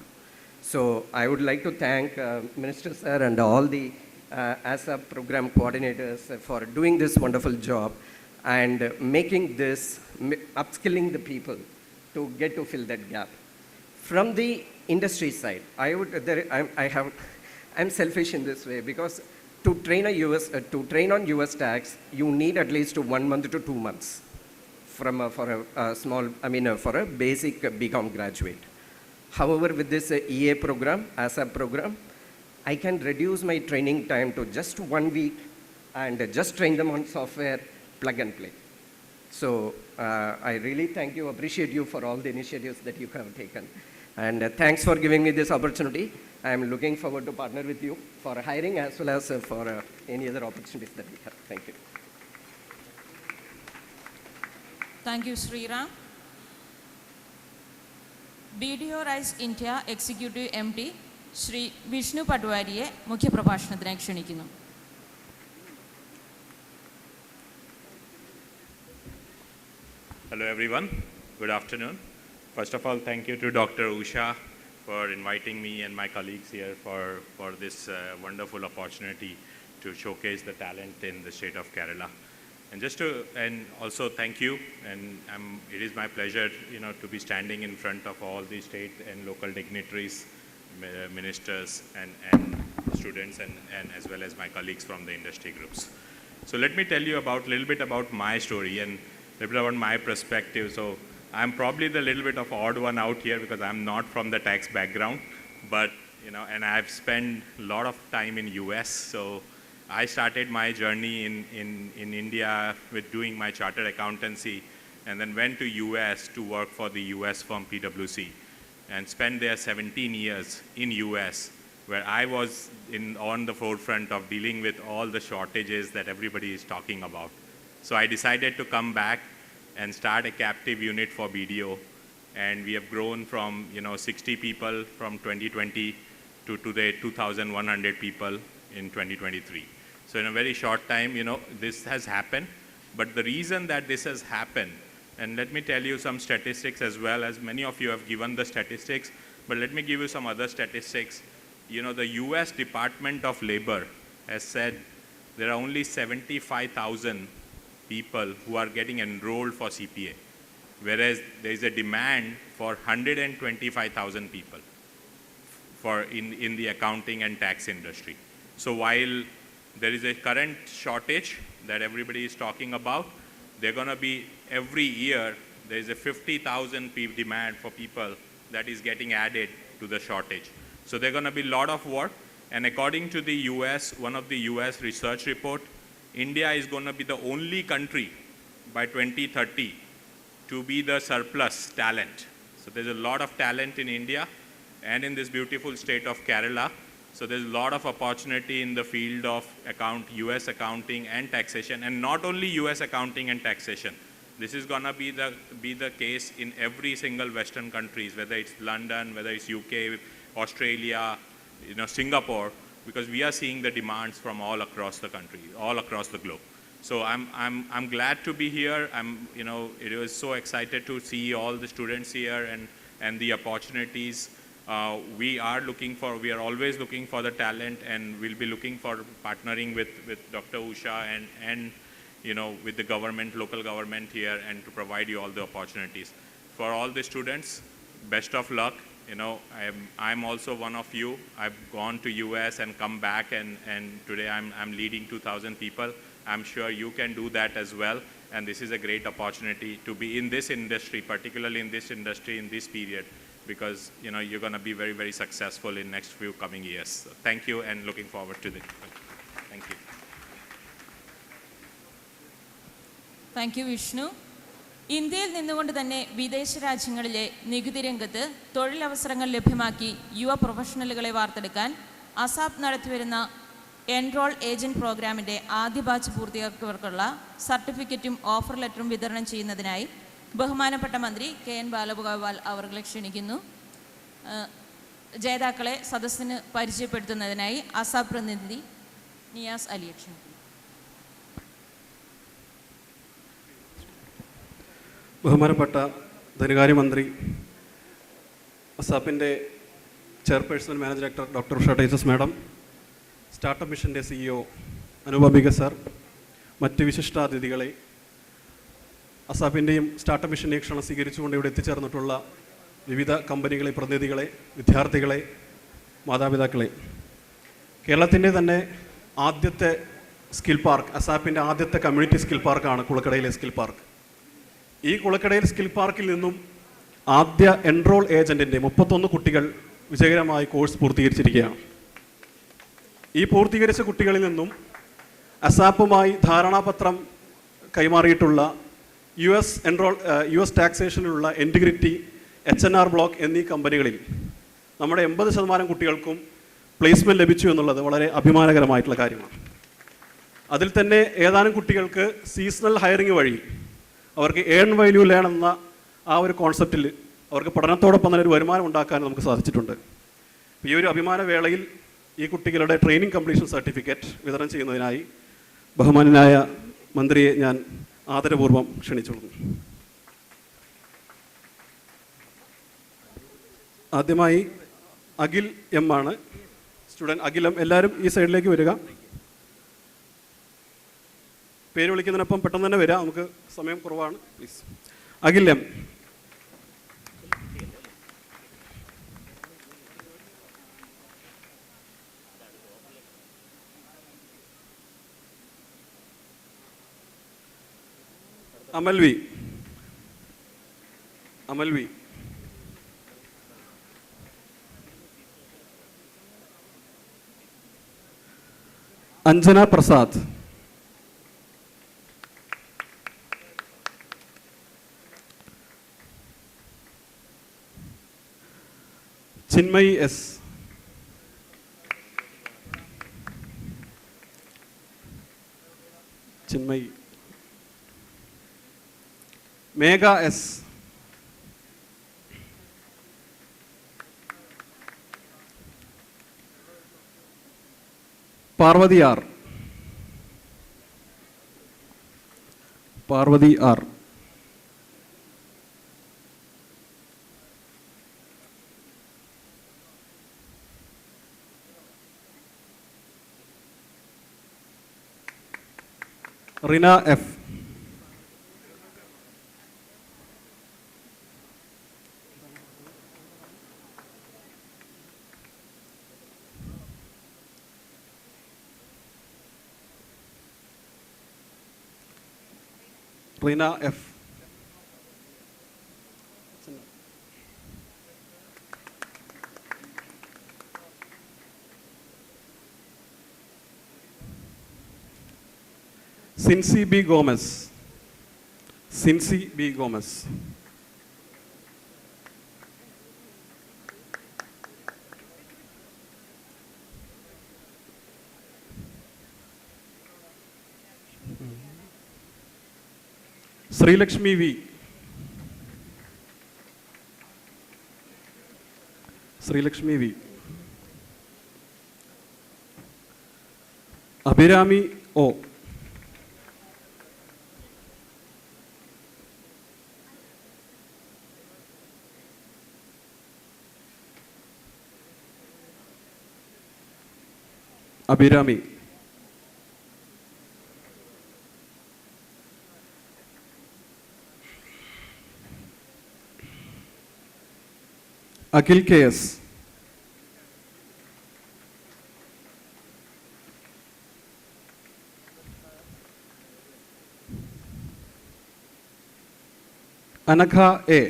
So I would like to thank Minister Sir and all the ASAP program coordinators for doing this wonderful job and making this, upskilling the people to get to fill that gap. From the industry side, I'm selfish in this way, because to train on US tax, you need at least 1 month to 2 months for a basic BCom graduate. However, with this EA program, ASAP program, I can reduce my training time to just 1 week and just train them on software, plug and play. So I really thank you, appreciate you for all the initiatives that you have taken. And thanks for giving me this opportunity. I am looking forward to partner with you for hiring as well as for any other opportunities that we have. Thank you. Thank you, Sriram. BDO Rise India Executive MD Shri Vishnu Padwariye Mukhya Prabhashanathiനായി ക്ഷണിക്കുന്നു. Hello everyone, good afternoon. First of all, thank you to Dr. Usha for inviting me and my colleagues here for this wonderful opportunity to showcase the talent in the state of Kerala. And also thank you, and it is my pleasure, to be standing in front of all the state and local dignitaries, ministers and students and as well as my colleagues from the industry groups. So let me tell you a little bit about my story and a little bit about my perspective. So I'm probably the little bit of odd one out here because I'm not from the tax background, but and I've spent a lot of time in US. So I started my journey in India with doing my chartered accountancy, and then went to US to work for the US firm PwC, and spent there 17 years in US, where I was on the forefront of dealing with all the shortages that everybody is talking about. So I decided to come back and start a captive unit for BDO, and we have grown from 60 people from 2020 to today 2,100 people in 2023. So in a very short time, this has happened. But the reason that this has happened, and let me tell you some statistics as well, as many of you have given the statistics, but let me give you some other statistics. The US Department of Labor has said there are only 75,000 people who are getting enrolled for CPA, whereas there is a demand for 125,000 people in the accounting and tax industry. So while there is a current shortage that everybody is talking about, they're going to be, every year, there is a 50,000 demand for people that is getting added to the shortage. So there's going to be a lot of work. And according to the US, one of the US research report, India is going to be the only country by 2030 to be the surplus talent. So there's a lot of talent in India and in this beautiful state of Kerala. So there's a lot of opportunity in the field of US accounting and taxation, and not only US accounting and taxation. This is going to be the case in every single Western countries, whether it's London, whether it's UK, Australia, Singapore, because we are seeing the demands from all across the country, all across the globe. So I'm glad to be here. It was so excited to see all the students here and the opportunities. We are always looking for the talent, and we'll be looking for partnering with Dr. Usha and with the government, local government here, and to provide you all the opportunities. For all the students, best of luck. I'm also one of you. I've gone to US and come back, and today I'm leading 2,000 people. I'm sure you can do that as well. And this is a great opportunity to be in this industry, particularly in this industry in this period, because you're going to be very, very successful in next few coming years. So thank you, and looking forward to it. Thank you. Thank you, Vishnu. ഇന്ത്യയിൽ നിന്നുകൊണ്ട് തന്നെ വിദേശ രാജ്യങ്ങളിലെ നികുതി രംഗത്ത് തൊഴിലവസരങ്ങൾ ലഭ്യമാക്കി യുവ പ്രൊഫഷണലുകളെ വാർത്തെടുക്കാൻ അസാപ് നടത്തിവരുന്ന എൻറോൾ ഏജന്റ് പ്രോഗ്രാമിൻ്റെ ആദ്യ ബാച്ച് പൂർത്തിയാക്കിയവർക്കുള്ള സർട്ടിഫിക്കറ്റും ഓഫർ ലെറ്ററും വിതരണം ചെയ്യുന്നതിനായി ബഹുമാനപ്പെട്ട മന്ത്രി KN ബാലഗോപാൽ അവരെ ക്ഷണിക്കുന്നു. ജേതാക്കളെ സദസ്സിന് പരിചയപ്പെടുത്തുന്നതിനായി അസാപ് പ്രതിനിധി നിയാസ് അലിയെ ക്ഷണിക്കുന്നു. ബഹുമാനപ്പെട്ട ധനകാര്യമന്ത്രി, അസാപ്പിൻ്റെ chairperson managing director doctor Usha Titus madam, startup മിഷൻ്റെ CEO അനുപംബിക സാർ, മറ്റ് വിശിഷ്ടാതിഥികളെ, അസാപ്പിൻ്റെയും സ്റ്റാർട്ടപ്പ് മിഷൻ്റെയും ക്ഷണം സ്വീകരിച്ചുകൊണ്ട് ഇവിടെ എത്തിച്ചേർന്നിട്ടുള്ള വിവിധ കമ്പനികളെ പ്രതിനിധികളെ, വിദ്യാർത്ഥികളെ, മാതാപിതാക്കളെ, കേരളത്തിൻ്റെ തന്നെ ആദ്യത്തെ സ്കിൽ പാർക്ക്, അസാപ്പിൻ്റെ ആദ്യത്തെ കമ്മ്യൂണിറ്റി സ്കിൽ പാർക്കാണ് കുളക്കടയിലെ സ്കിൽ പാർക്ക്. ഈ കുളക്കടയിൽ സ്കിൽ പാർക്കിൽ നിന്നും ആദ്യ എൻറോൾ ഏജൻറ്റിൻ്റെ 31 കുട്ടികൾ വിജയകരമായി കോഴ്സ് പൂർത്തീകരിച്ചിരിക്കുകയാണ്. ഈ പൂർത്തീകരിച്ച കുട്ടികളിൽ നിന്നും അസാപ്പുമായി ധാരണാപത്രം കൈമാറിയിട്ടുള്ള US ടാക്സേഷനിലുള്ള ഇൻറ്റിഗ്രിറ്റി, HNR ബ്ലോക്ക് എന്നീ കമ്പനികളിൽ നമ്മുടെ 80% കുട്ടികൾക്കും പ്ലേസ്മെൻറ്റ് ലഭിച്ചു എന്നുള്ളത് വളരെ അഭിമാനകരമായിട്ടുള്ള കാര്യമാണ്. അതിൽ തന്നെ ഏതാനും കുട്ടികൾക്ക് സീസണൽ ഹയറിംഗ് വഴി അവർക്ക് ഏൺ വാല്യൂ ലേൺ എന്ന ആ ഒരു കോൺസെപ്റ്റിൽ അവർക്ക് പഠനത്തോടൊപ്പം തന്നെ ഒരു വരുമാനം ഉണ്ടാക്കാൻ നമുക്ക് സാധിച്ചിട്ടുണ്ട്. ഈ ഒരു അഭിമാന വേളയിൽ ഈ കുട്ടികളുടെ ട്രെയിനിങ് കംപ്ലീഷൻ സർട്ടിഫിക്കറ്റ് വിതരണം ചെയ്യുന്നതിനായി ബഹുമാനനായ മന്ത്രിയെ ഞാൻ ആദരപൂർവ്വം ക്ഷണിച്ചുകൊള്ളുന്നു. ആദ്യമായി അഖിൽ M ആണ് സ്റ്റുഡൻറ്റ്. അഖിൽ M, എല്ലാവരും ഈ സൈഡിലേക്ക് വരിക. പേര് വിളിക്കുന്നതിനൊപ്പം പെട്ടെന്ന് തന്നെ വരിക, നമുക്ക് സമയം കുറവാണ്. Please. Akhil M. Amal V. Anjana Prasad. Chinmayi S. Megha S. Parvathy R. Rina F. Sincy B Gomez. Sincy B Gomez. Sreelakshmi V. Sreelakshmi V. Abhirami O. Abhirami. Akhil K S. Anagha A.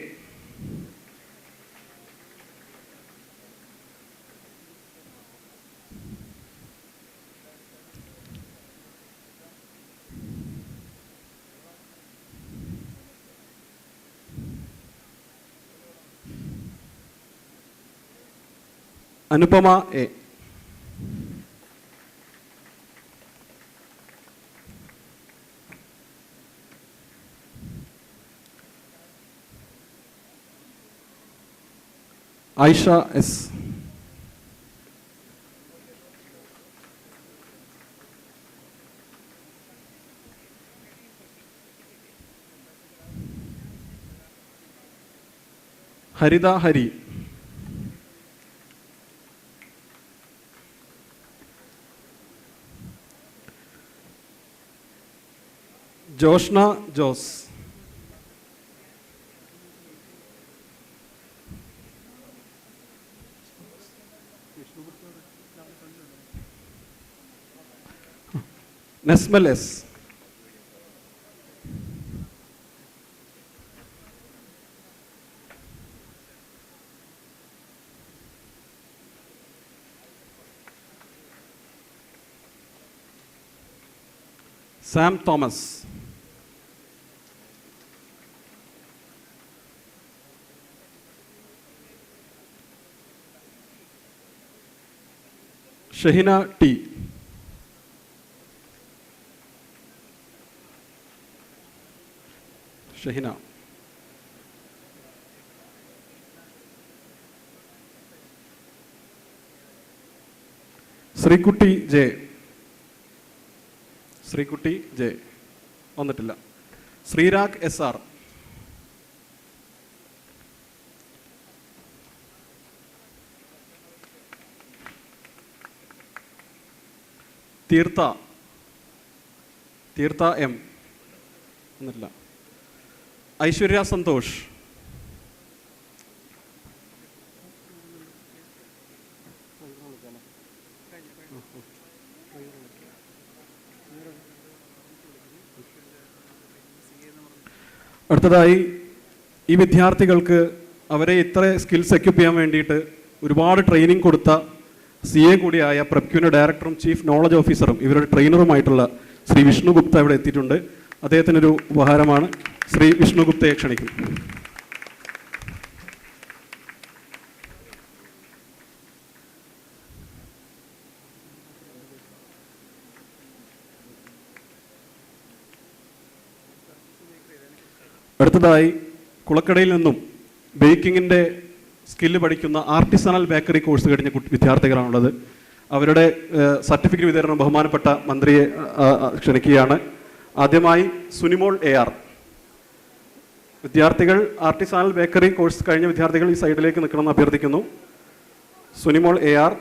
Anupama A. Aisha S. Haritha Hari. Joshna Jose. Nasmal S. Sam Thomas. Shahina T. Shahina. Sreekutty J. Sreekutty J വന്നിട്ടില്ല. Sreerag S R. Theertha. Theertha M വന്നിട്ടില്ല. ഐശ്വര്യ സന്തോഷ്. അടുത്തതായി ഈ വിദ്യാർത്ഥികൾക്ക് അവരെ ഇത്ര സ്കിൽസ് എക്യുപ്പ് ചെയ്യാൻ വേണ്ടിയിട്ട് ഒരുപാട് ട്രെയിനിങ് കൊടുത്ത CA കൂടിയായ പ്രപ്ക്യൂവിൻ്റെ ഡയറക്ടറും ചീഫ് നോളജ് ഓഫീസറും ഇവരുടെ ട്രെയിനറുമായിട്ടുള്ള ശ്രീ വിഷ്ണു ഗുപ്ത ഇവിടെ എത്തിയിട്ടുണ്ട്. അദ്ദേഹത്തിനൊരു ഉപഹാരമാണ്. ശ്രീ വിഷ്ണു ഗുപ്തയെ ക്ഷണിക്കും. അടുത്തതായി കുളക്കടയിൽ നിന്നും ബേക്കിങ്ങിൻ്റെ സ്കില്ല് പഠിക്കുന്ന ആർട്ടിസണൽ ബേക്കറി കോഴ്സ് കഴിഞ്ഞ വിദ്യാർത്ഥികളാണുള്ളത്. അവരുടെ സർട്ടിഫിക്കറ്റ് വിതരണം ബഹുമാനപ്പെട്ട മന്ത്രിയെ ക്ഷണിക്കുകയാണ്. ആദ്യമായി സുനിമോൾ AR. വിദ്യാർത്ഥികൾ ആർട്ടിസണൽ ബേക്കറി കോഴ്സ് കഴിഞ്ഞ വിദ്യാർത്ഥികൾ ഈ സൈഡിലേക്ക് നിൽക്കണമെന്ന് അഭ്യർത്ഥിക്കുന്നു. Sunimol AR.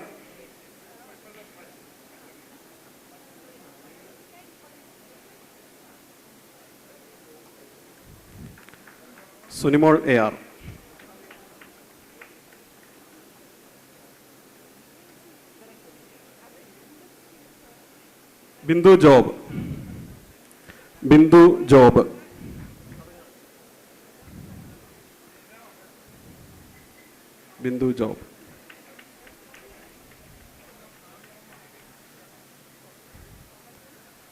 Sunimol AR. Bindu Job. Bindu Job. Bindu Job.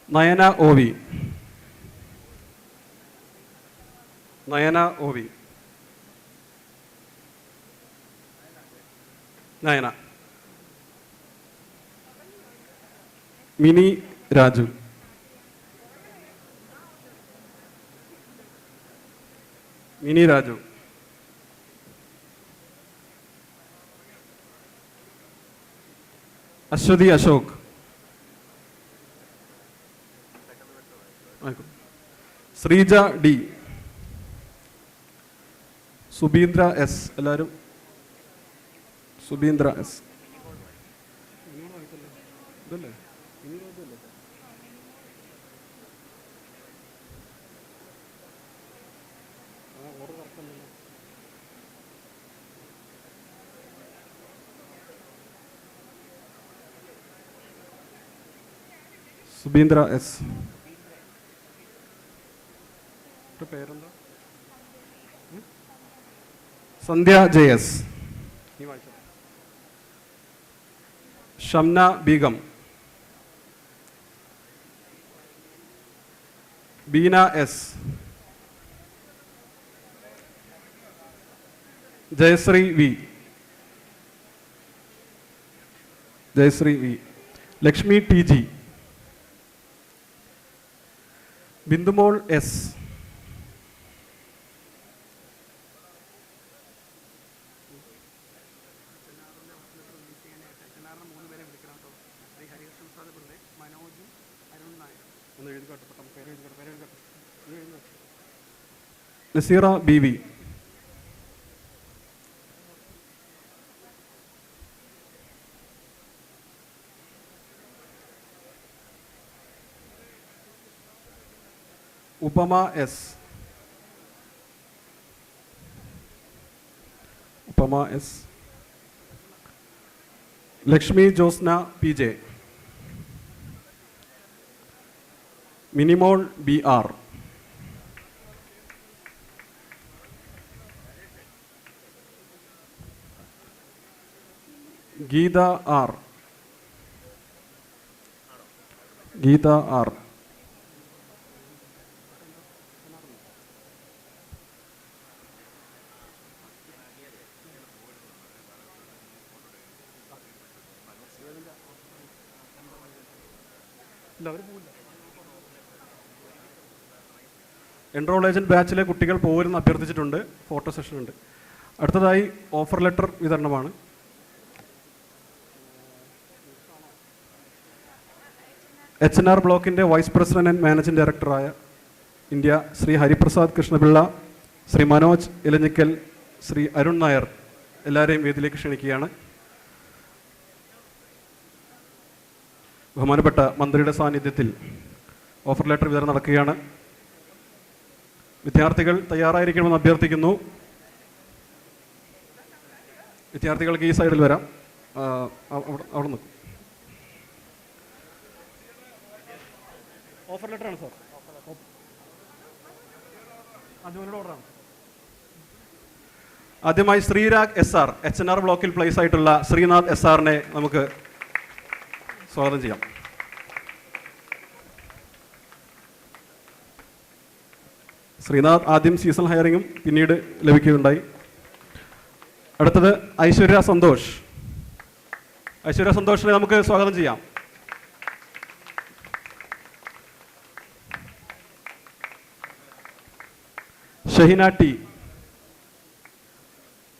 Nayana OV. Nayana O V. Nayana. Mini Raju. Mini Raju. Aswathy Ashok. Sreeja D. Subeendra S. എല്ലാവരും സുബീന്ദ്ര എസ്. ഇതല്ലേ സുബീന്ദ്ര എസ്. പേരെന്താ? Sandhya J S. Shamna Beegum. Beena S. Jayashree V. Jayasree V. Lakshmi T G. Bindumol S. Naseera B V. Upama S. Upama S. Lakshmi Josna P J. Minimol B R. Geetha R. Geetha R. Enrol agent ബാച്ചിലെ കുട്ടികൾ പോരുന്ന് അഭ്യർത്ഥിച്ചിട്ടുണ്ട്. ഫോട്ടോ സെഷൻ ഉണ്ട്. അടുത്തതായി ഓഫർ ലെറ്റർ വിതരണമാണ്. HNR ബ്ലോക്കിൻ്റെ വൈസ് പ്രസിഡന്റ് ആൻഡ് മാനേജിംഗ് ഡയറക്ടറായ ഇന്ത്യ ശ്രീ ഹരിപ്രസാദ് കൃഷ്ണപിള്ള, ശ്രീ മനോജ് ഇലഞ്ഞിക്കൽ, ശ്രീ അരുൺ നായർ എല്ലാവരെയും വേദിയിലേക്ക് ക്ഷണിക്കുകയാണ്. ബഹുമാനപ്പെട്ട മന്ത്രിയുടെ സാന്നിധ്യത്തിൽ ഓഫർ ലെറ്റർ വിതരണം നടക്കുകയാണ്. വിദ്യാർത്ഥികൾ തയ്യാറായിരിക്കണമെന്ന് അഭ്യർത്ഥിക്കുന്നു. വിദ്യാർത്ഥികൾക്ക് ഈ സൈഡിൽ വരാം. അവിടെ നിൽക്കും. ഓഫർ ലെറ്ററാണ് സാർ. ആദ്യമായി ശ്രീരാഗ് എസ് ആർ, HNR ബ്ലോക്കിൽ പ്ലേസ് ആയിട്ടുള്ള ശ്രീനാഥ് എസ് ആറിനെ നമുക്ക് സ്വാഗതം ചെയ്യാം. ശ്രീനാഥ് ആദ്യം സീസണൽ ഹയറിങ്ങും പിന്നീട് ലഭിക്കുകയുണ്ടായി. അടുത്തത് ഐശ്വര്യ സന്തോഷ്. ഐശ്വര്യ സന്തോഷിനെ നമുക്ക് സ്വാഗതം ചെയ്യാം. Shahina T.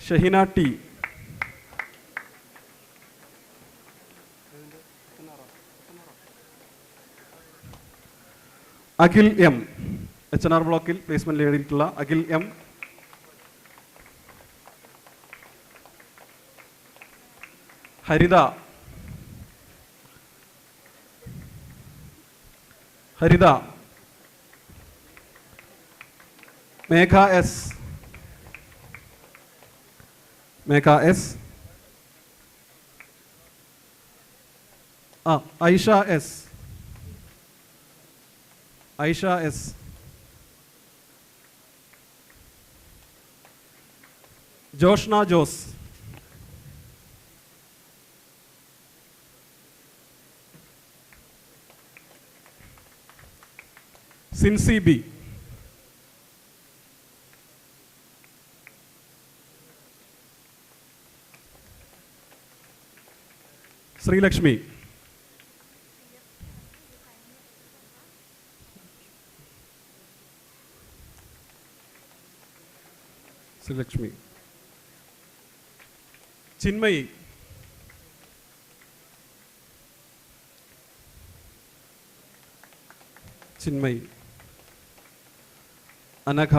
Shahina T. Akhil M. HNR ബ്ലോക്കിൽ പ്ലേസ്മെന്റ് നേടിയിട്ടുള്ള Akhil M. Haritha. Haritha. Megha S. Megha S. Aisha S. Aisha S. Joshna Jose. Sincy B. Sreelakshmi. Sreelakshmi. Chinmayi. Chinmayi. Anagha.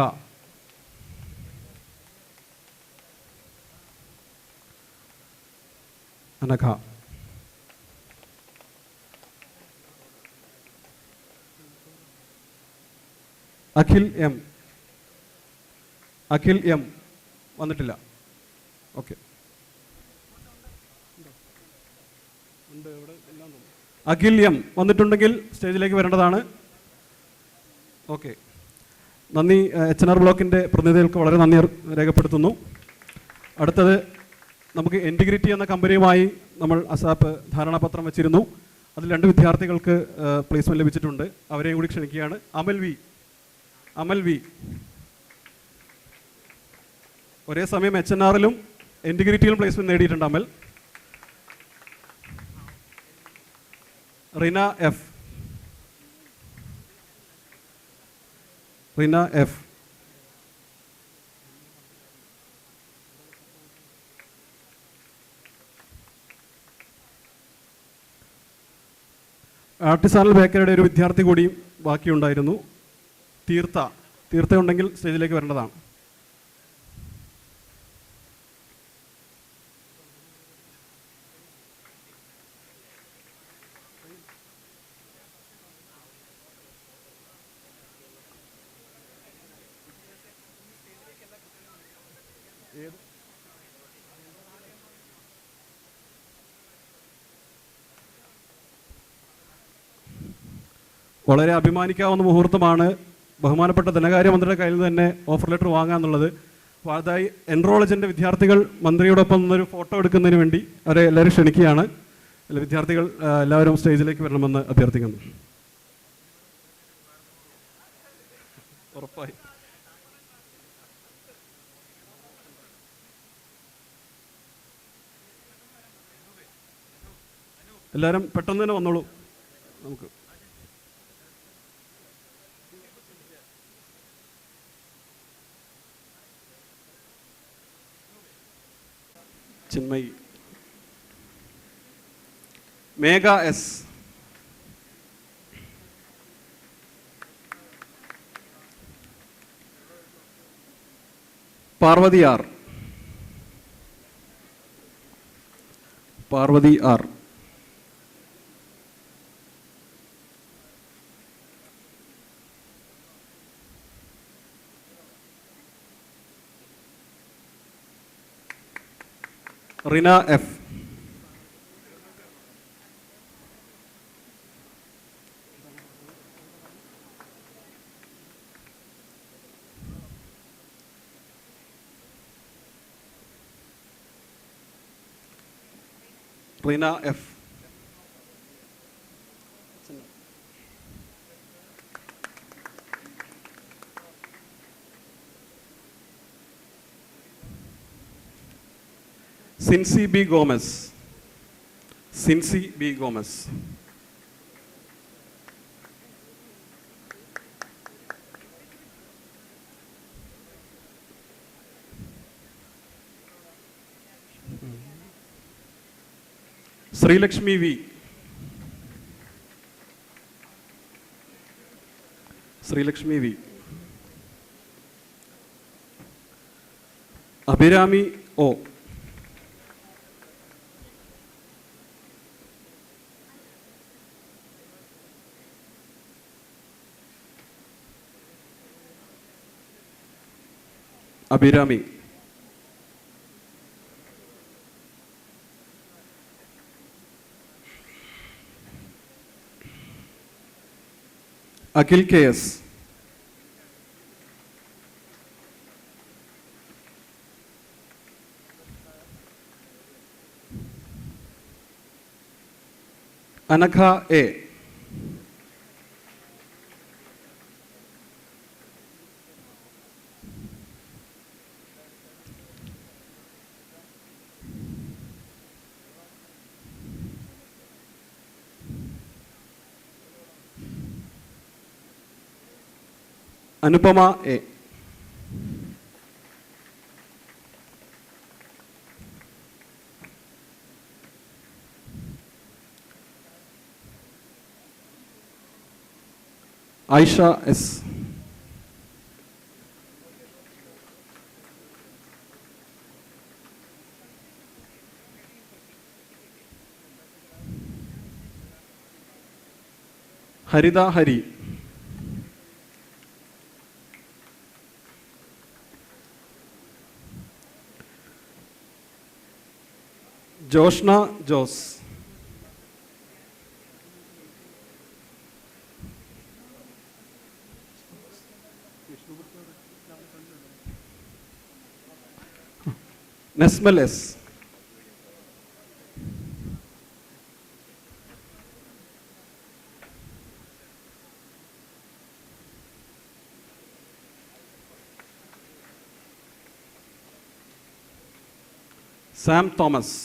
Anagha. Akhil M. Akhil M വന്നിട്ടില്ല. ഓക്കെ. അഖിൽ എം വന്നിട്ടുണ്ടെങ്കിൽ സ്റ്റേജിലേക്ക് വരേണ്ടതാണ്. ഓക്കെ. നന്ദി. HNR ബ്ലോക്കിൻ്റെ പ്രതിനിധികൾക്ക് വളരെ നന്ദി രേഖപ്പെടുത്തുന്നു. അടുത്തത് നമുക്ക് ഇൻറ്റിഗ്രിറ്റി എന്ന കമ്പനിയുമായി നമ്മൾ അസാപ്പ് ധാരണാപത്രം വെച്ചിരുന്നു. അതിൽ 2 വിദ്യാർത്ഥികൾക്ക് പ്ലേസ്മെൻറ്റ് ലഭിച്ചിട്ടുണ്ട്. അവരെയും കൂടി ക്ഷണിക്കുകയാണ്. അമൽ വി. അമൽ വി. ഒരേ സമയം HNRലും ഇൻറ്റിഗ്രിറ്റിയിലും പ്ലേസ്മെൻറ്റ് നേടിയിട്ടുണ്ട് അമൽ. Rina F. Rina F. Artisanal ബേക്കറിയുടെ ഒരു വിദ്യാർത്ഥി കൂടിയും ബാക്കിയുണ്ടായിരുന്നു. തീർത്ഥ. തീർത്ഥ ഉണ്ടെങ്കിൽ സ്റ്റേജിലേക്ക് വരേണ്ടതാണ്. വളരെ അഭിമാനിക്കാവുന്ന മുഹൂർത്തമാണ്. ബഹുമാനപ്പെട്ട ധനകാര്യമന്ത്രിയുടെ കയ്യിൽ നിന്ന് തന്നെ ഓഫർ ലെറ്റർ വാങ്ങാന്നുള്ളത്. അപ്പോൾ അതായി എൻറോളജിൻ്റെ വിദ്യാർത്ഥികൾ മന്ത്രിയോടൊപ്പം നിന്നൊരു ഫോട്ടോ എടുക്കുന്നതിന് വേണ്ടി അവരെ എല്ലാവരും ക്ഷണിക്കുകയാണ്. വിദ്യാർത്ഥികൾ എല്ലാവരും സ്റ്റേജിലേക്ക് വരണമെന്ന് അഭ്യർത്ഥിക്കുന്നു. ഉറപ്പായി. എല്ലാവരും പെട്ടെന്ന് തന്നെ വന്നോളൂ. നമുക്ക് Chinmayi. Megha S. Parvathy R. Parvathy R. Rina F. Reena F. Sincy B Gomez. Sincy B Gomez. Sreelakshmi V. Sreelakshmi V. Abhirami O. Abhirami. Akhil K S. Anagha A. Anupama A. Ayisha S. Haritha Hari. Joshna Jose. Nesmal S. Sam Thomas.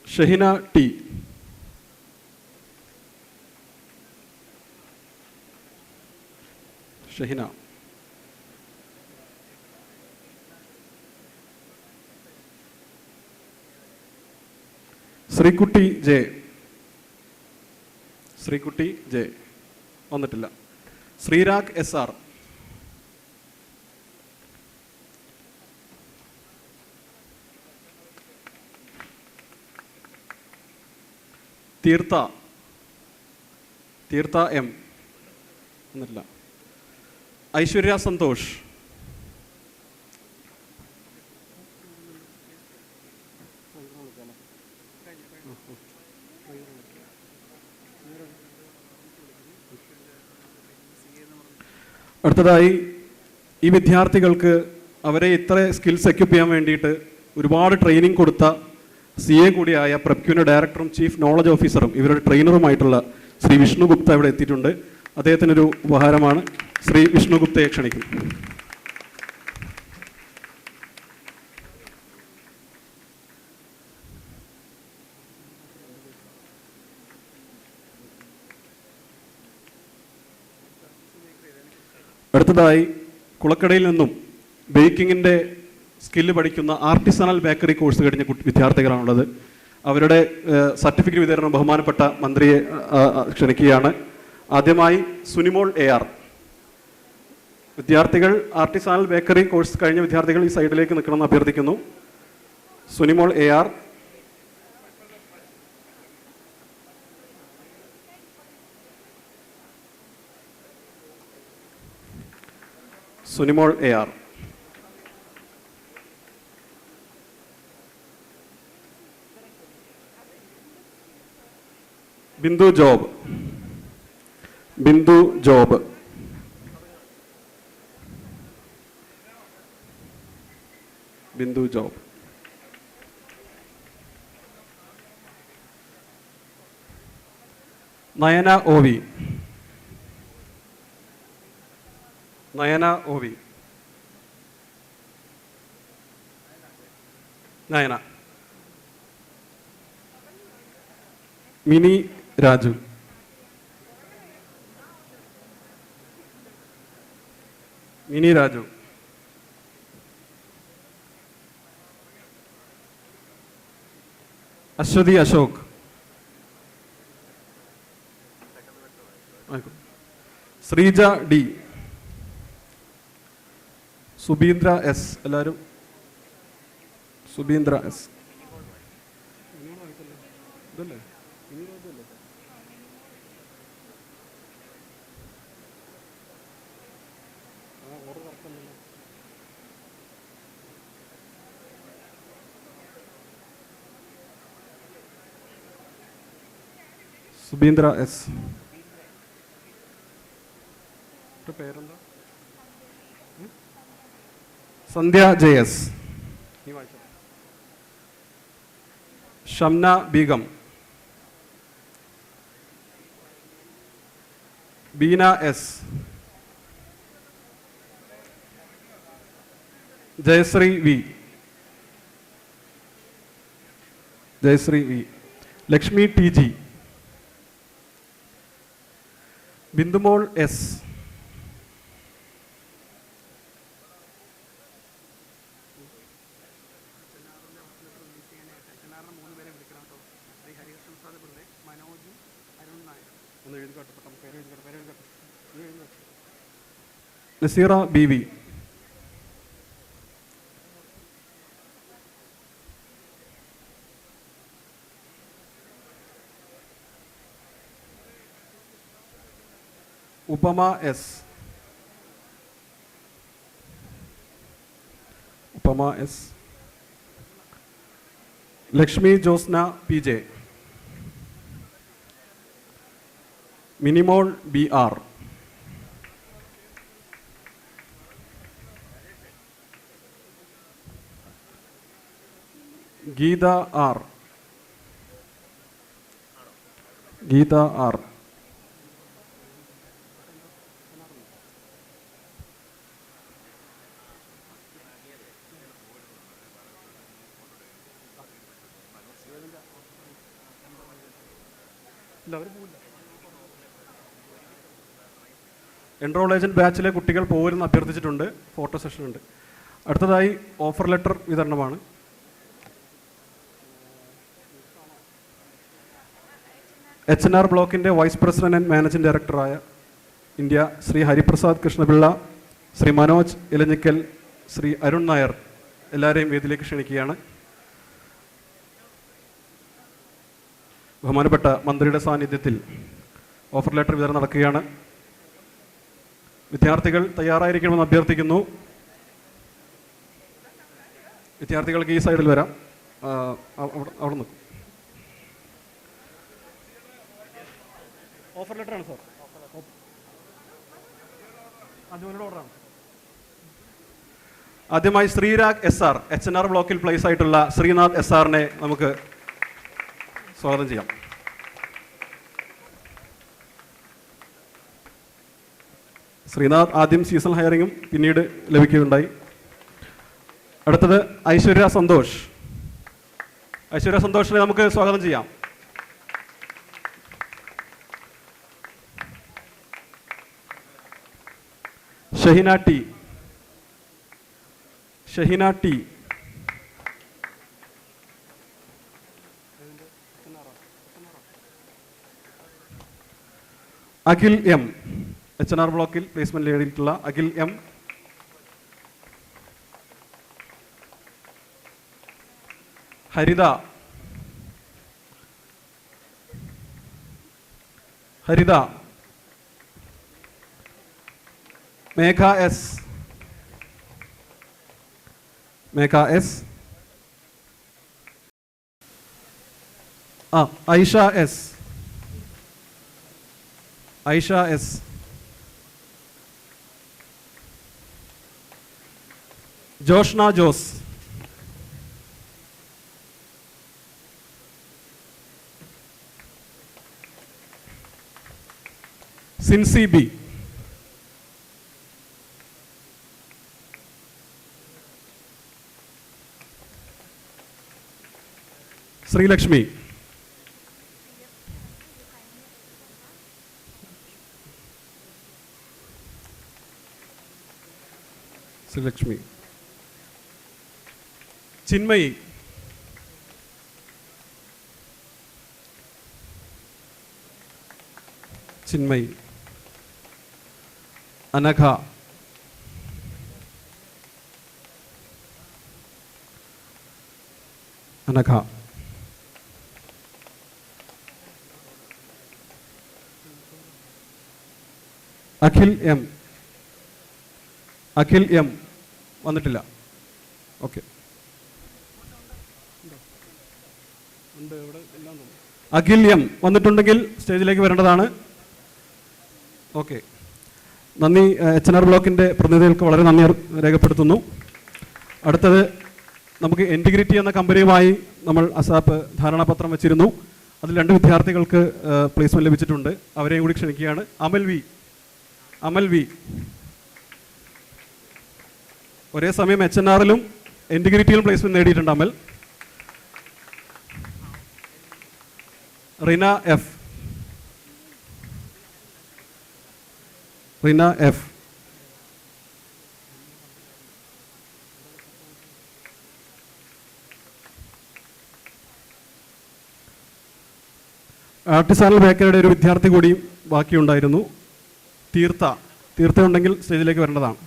Shahina T. Shahina. Sreekutty J. Sreekutty J വന്നിട്ടില്ല. Sreerag S R. Theertha. Theertha M വന്നിട്ടില്ല. ഐശ്വര്യ സന്തോഷ്. അടുത്തതായി ഈ വിദ്യാർത്ഥികൾക്ക് അവരെ ഇത്ര സ്കിൽസ് എക്യുപ്പ് ചെയ്യാൻ വേണ്ടിയിട്ട് ഒരുപാട് ട്രെയിനിങ് കൊടുത്ത CA കൂടിയായ പ്രപ്ക്യൂവിൻ്റെ ഡയറക്ടറും ചീഫ് നോളജ് ഓഫീസറും ഇവരുടെ ട്രെയിനറുമായിട്ടുള്ള ശ്രീ വിഷ്ണു ഗുപ്ത ഇവിടെ എത്തിയിട്ടുണ്ട്. അദ്ദേഹത്തിനൊരു ഉപഹാരമാണ്. ശ്രീ വിഷ്ണു ഗുപ്തയെ ക്ഷണിക്കും. അടുത്തതായി കുളക്കടയിൽ നിന്നും ബേക്കിങ്ങിൻ്റെ സ്കില്ല് പഠിക്കുന്ന ആർട്ടിസണൽ ബേക്കറി കോഴ്സ് കഴിഞ്ഞ വിദ്യാർത്ഥികളാണുള്ളത്. അവരുടെ സർട്ടിഫിക്കറ്റ് വിതരണം ബഹുമാനപ്പെട്ട മന്ത്രിയെ ക്ഷണിക്കുകയാണ്. ആദ്യമായി സുനിമോൾ AR. വിദ്യാർത്ഥികൾ ആർട്ടിസണൽ ബേക്കറി കോഴ്സ് കഴിഞ്ഞ വിദ്യാർത്ഥികൾ ഈ സൈഡിലേക്ക് നിൽക്കണമെന്ന് അഭ്യർത്ഥിക്കുന്നു. Sunimol AR. Sunimol AR. Bindu Job. Bindu Job. Bindu Job. Nayana OV. Nayana OV. Nayana. Mini Raju. Mini Raju. Aswathy Ashok. Sreeja D. Subeendra S. എല്ലാവരും സുബീന്ദ്ര S. ഇതല്ലേ സുബീന്ദ്ര S. പേരെന്താ? Sandhya JS. Shamna Beegum. Beena S. Jayashree V. Jayasri V. Lakshmi TG. Bindumol S. Nasira BV. Upama S. Upama S. Lakshmi Josna PJ. Minimol BR. Geeta R. Geeta R. Enrol agent ബാച്ചിലെ കുട്ടികൾ പോരുന്ന അഭ്യർത്ഥിച്ചിട്ടുണ്ട്. Photo session ഉണ്ട്. അടുത്തതായി offer letter വിതരണമാണ്. HNR ബ്ലോക്കിൻ്റെ vice president and managing ഡയറക്ടറായ India Shri Hariprasad Krishnapillai, Shri Manoj Elanjikkal, Shri Arun Nair എല്ലാവരെയും വേദിയിലേക്ക് ക്ഷണിക്കുകയാണ്. ബഹുമാനപ്പെട്ട മന്ത്രിയുടെ സാന്നിധ്യത്തിൽ ഓഫർ ലെറ്റർ വിതരണം നടക്കുകയാണ്. വിദ്യാർത്ഥികൾ തയ്യാറായിരിക്കണമെന്ന് അഭ്യർത്ഥിക്കുന്നു. വിദ്യാർത്ഥികൾക്ക് ഈ സൈഡിൽ വരാം. അവിടെ നിൽക്കും. ഓഫർ ലെറ്ററാണ് സാർ. ഓർഡറാണ്. ആദ്യമായി ശ്രീരാഗ് SR, HNR ബ്ലോക്കിൽ പ്ലേസ് ആയിട്ടുള്ള ശ്രീനാഥ് SRനെ നമുക്ക് സ്വാഗതം ചെയ്യാം. ശ്രീനാഥ് ആദ്യം സീസണൽ ഹയറിങ്ങും പിന്നീട് ലഭിക്കുകയുണ്ടായി. അടുത്തത് ഐശ്വര്യ സന്തോഷ്. ഐശ്വര്യ സന്തോഷിനെ നമുക്ക് സ്വാഗതം ചെയ്യാം. Shahina T. Shahina T. Akhil M. HNR ബ്ലോക്കിൽ പ്ലേസ്മെന്റ് നേടിയിട്ടുള്ള Akhil M. Haritha. Haritha. Megha S. Megha S. Aisha S. Aisha S. Joshna Jose. Sincy B. Sreelakshmi. Sreelakshmi. Chinmayi. Chinmayi. Anagha. Anagha. Akhil M. Akhil M വന്നിട്ടില്ല. ഓക്കെ. അഖിൽ M വന്നിട്ടുണ്ടെങ്കിൽ സ്റ്റേജിലേക്ക് വരേണ്ടതാണ്. ഓക്കെ. നന്ദി. HNR ബ്ലോക്കിൻ്റെ പ്രതിനിധികൾക്ക് വളരെ നന്ദി രേഖപ്പെടുത്തുന്നു. അടുത്തത് നമുക്ക് ഇൻറ്റിഗ്രിറ്റി എന്ന കമ്പനിയുമായി നമ്മൾ അസാപ്പ് ധാരണാപത്രം വെച്ചിരുന്നു. അതിൽ 2 വിദ്യാർത്ഥികൾക്ക് പ്ലേസ്മെൻറ്റ് ലഭിച്ചിട്ടുണ്ട്. അവരെയും കൂടി ക്ഷണിക്കുകയാണ്. അമൽ വി. അമൽ വി. ഒരേ സമയം HNRലും ഇൻറ്റിഗ്രിറ്റിയിലും പ്ലേസ്മെൻറ്റ് നേടിയിട്ടുണ്ട് അമൽ. Rina F. Rina F. Artisanal ബേക്കറിയുടെ ഒരു വിദ്യാർത്ഥി കൂടിയും ബാക്കിയുണ്ടായിരുന്നു. തീർത്ഥ ഉണ്ടെങ്കിൽ സ്റ്റേജിലേക്ക് വരേണ്ടതാണ്.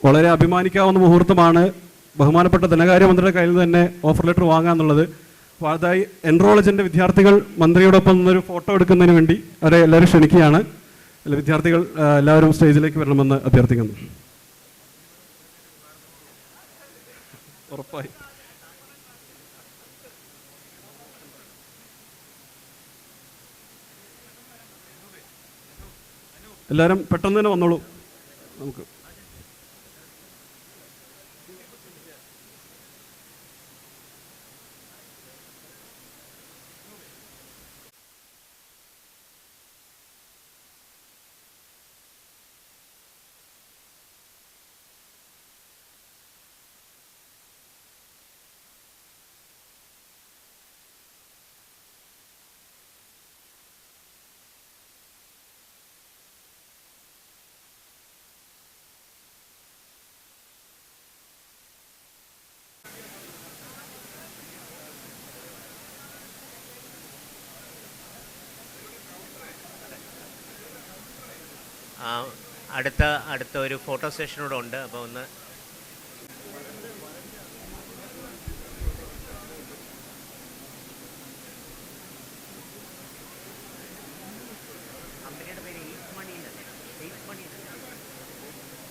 വളരെ അഭിമാനിക്കാവുന്ന മുഹൂർത്തമാണ്. ബഹുമാനപ്പെട്ട ധനകാര്യമന്ത്രിയുടെ കയ്യിൽ നിന്ന് തന്നെ ഓഫർ ലെറ്റർ വാങ്ങാന്നുള്ളത്. അപ്പോൾ അതായി എൻറോളജിൻ്റെ വിദ്യാർത്ഥികൾ മന്ത്രിയോടൊപ്പം നിന്നൊരു ഫോട്ടോ എടുക്കുന്നതിന് വേണ്ടി അവരെ എല്ലാവരും ക്ഷണിക്കുകയാണ്. വിദ്യാർത്ഥികൾ എല്ലാവരും സ്റ്റേജിലേക്ക് വരണമെന്ന് അഭ്യർത്ഥിക്കുന്നു. ഉറപ്പായി. എല്ലാവരും പെട്ടെന്ന് തന്നെ വന്നോളൂ. നമുക്ക് അടുത്ത ഒരു ഫോട്ടോ സെഷനോടെ ഉണ്ട്. അപ്പോൾ ഒന്ന്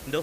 എന്തോ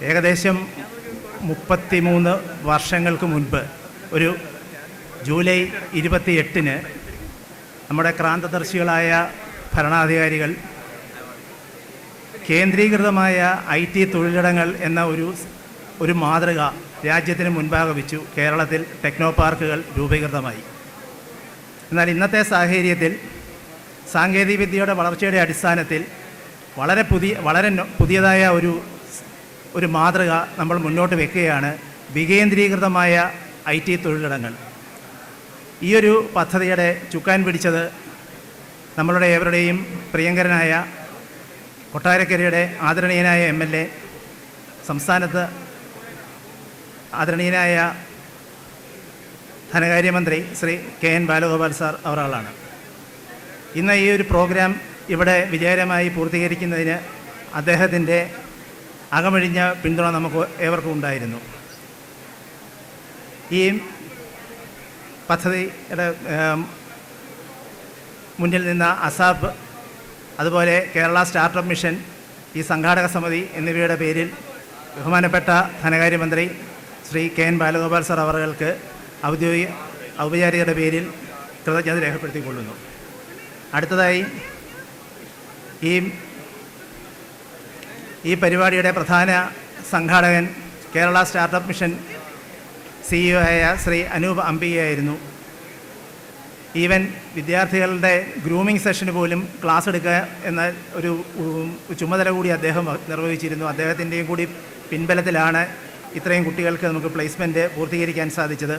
ഏകദേശം 33 വർഷങ്ങൾക്ക് മുൻപ് ഒരു ജൂലൈ 28-ന് നമ്മുടെ ക്രാന്തദർശികളായ ഭരണാധികാരികൾ കേന്ദ്രീകൃതമായ IT തൊഴിലിടങ്ങൾ എന്ന ഒരു മാതൃക രാജ്യത്തിന് മുൻപാകെ വെച്ചു. കേരളത്തിൽ ടെക്നോ പാർക്കുകൾ രൂപീകൃതമായി. എന്നാൽ ഇന്നത്തെ സാഹചര്യത്തിൽ സാങ്കേതികവിദ്യയുടെ വളർച്ചയുടെ അടിസ്ഥാനത്തിൽ വളരെ പുതിയതായ ഒരു മാതൃക നമ്മൾ മുന്നോട്ട് വെക്കുകയാണ്. വികേന്ദ്രീകൃതമായ IT തൊഴിലിടങ്ങൾ. ഈ ഒരു പദ്ധതിയുടെ ചുക്കാൻ പിടിച്ചത് നമ്മളുടെ ഏവരുടെയും പ്രിയങ്കരനായ കൊട്ടാരക്കരയുടെ ആദരണീയനായ MLA, സംസ്ഥാനത്ത് ആദരണീയനായ ധനകാര്യമന്ത്രി ശ്രീ KN ബാലഗോപാൽ സാർ അവരാളാണ്. ഇന്ന് ഈ ഒരു പ്രോഗ്രാം ഇവിടെ വിജയകരമായി പൂർത്തീകരിക്കുന്നതിന് അദ്ദേഹത്തിൻ്റെ അകമഴിഞ്ഞ പിന്തുണ നമുക്ക് ഏവർക്കും ഉണ്ടായിരുന്നു. ഈ പദ്ധതിയുടെ മുന്നിൽ നിന്ന അസാപ്പ്, അതുപോലെ കേരള സ്റ്റാർട്ടപ്പ് മിഷൻ, ഈ സംഘാടക സമിതി എന്നിവയുടെ പേരിൽ ബഹുമാനപ്പെട്ട ധനകാര്യമന്ത്രി ശ്രീ KN ബാലഗോപാൽ സാർ അവർക്ക് ഔപചാരികയുടെ പേരിൽ കൃതജ്ഞത രേഖപ്പെടുത്തിക്കൊള്ളുന്നു. അടുത്തതായി ഈ പരിപാടിയുടെ പ്രധാന സംഘാടകൻ കേരള സ്റ്റാർട്ടപ്പ് മിഷൻ CEO ആയ ശ്രീ അനൂപ് അംബികയായിരുന്നു. ഈവൻ വിദ്യാർത്ഥികളുടെ ഗ്രൂമിംഗ് സെഷന് പോലും ക്ലാസ് എടുക്കുക എന്ന ഒരു ചുമതല കൂടി അദ്ദേഹം നിർവഹിച്ചിരുന്നു. അദ്ദേഹത്തിൻ്റെയും കൂടി പിൻബലത്തിലാണ് ഇത്രയും കുട്ടികൾക്ക് നമുക്ക് പ്ലേസ്മെൻറ്റ് പൂർത്തീകരിക്കാൻ സാധിച്ചത്.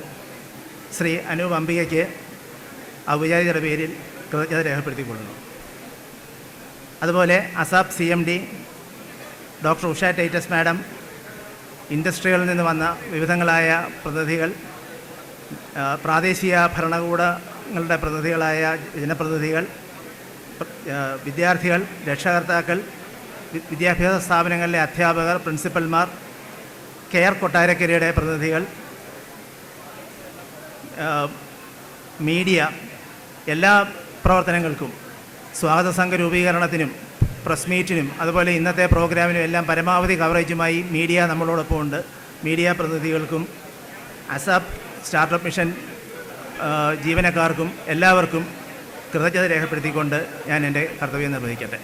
ശ്രീ അനൂപ് അംബികയ്ക്ക് ഔപചാരികരുടെ പേരിൽ കൃതജ്ഞത രേഖപ്പെടുത്തിക്കൊള്ളുന്നു. അതുപോലെ ASAP CMD doctor Usha Titus madam, ഇൻഡസ്ട്രികളിൽ നിന്ന് വന്ന വിവിധങ്ങളായ പ്രതിനിധികൾ, പ്രാദേശിക ഭരണകൂടങ്ങളുടെ പ്രതിനിധികളായ ജനപ്രതിനിധികൾ, വിദ്യാർത്ഥികൾ, രക്ഷകർത്താക്കൾ, വിദ്യാഭ്യാസ സ്ഥാപനങ്ങളിലെ അധ്യാപകർ, പ്രിൻസിപ്പൽമാർ, കെയർ കൊട്ടാരക്കരയുടെ പ്രതിനിധികൾ, മീഡിയ, എല്ലാ പ്രവർത്തനങ്ങൾക്കും, സ്വാഗത സംഘ രൂപീകരണത്തിനും പ്രസ് മീറ്റിനും അതുപോലെ ഇന്നത്തെ പ്രോഗ്രാമിനും എല്ലാം പരമാവധി കവറേജുമായി മീഡിയ നമ്മളോടൊപ്പം ഉണ്ട്. മീഡിയ പ്രതിനിധികൾക്കും അസാപ്പ് സ്റ്റാർട്ടപ്പ് മിഷൻ ജീവനക്കാർക്കും എല്ലാവർക്കും കൃതജ്ഞത രേഖപ്പെടുത്തിക്കൊണ്ട് ഞാൻ എൻ്റെ കർത്തവ്യം നിർവഹിക്കട്ടെ.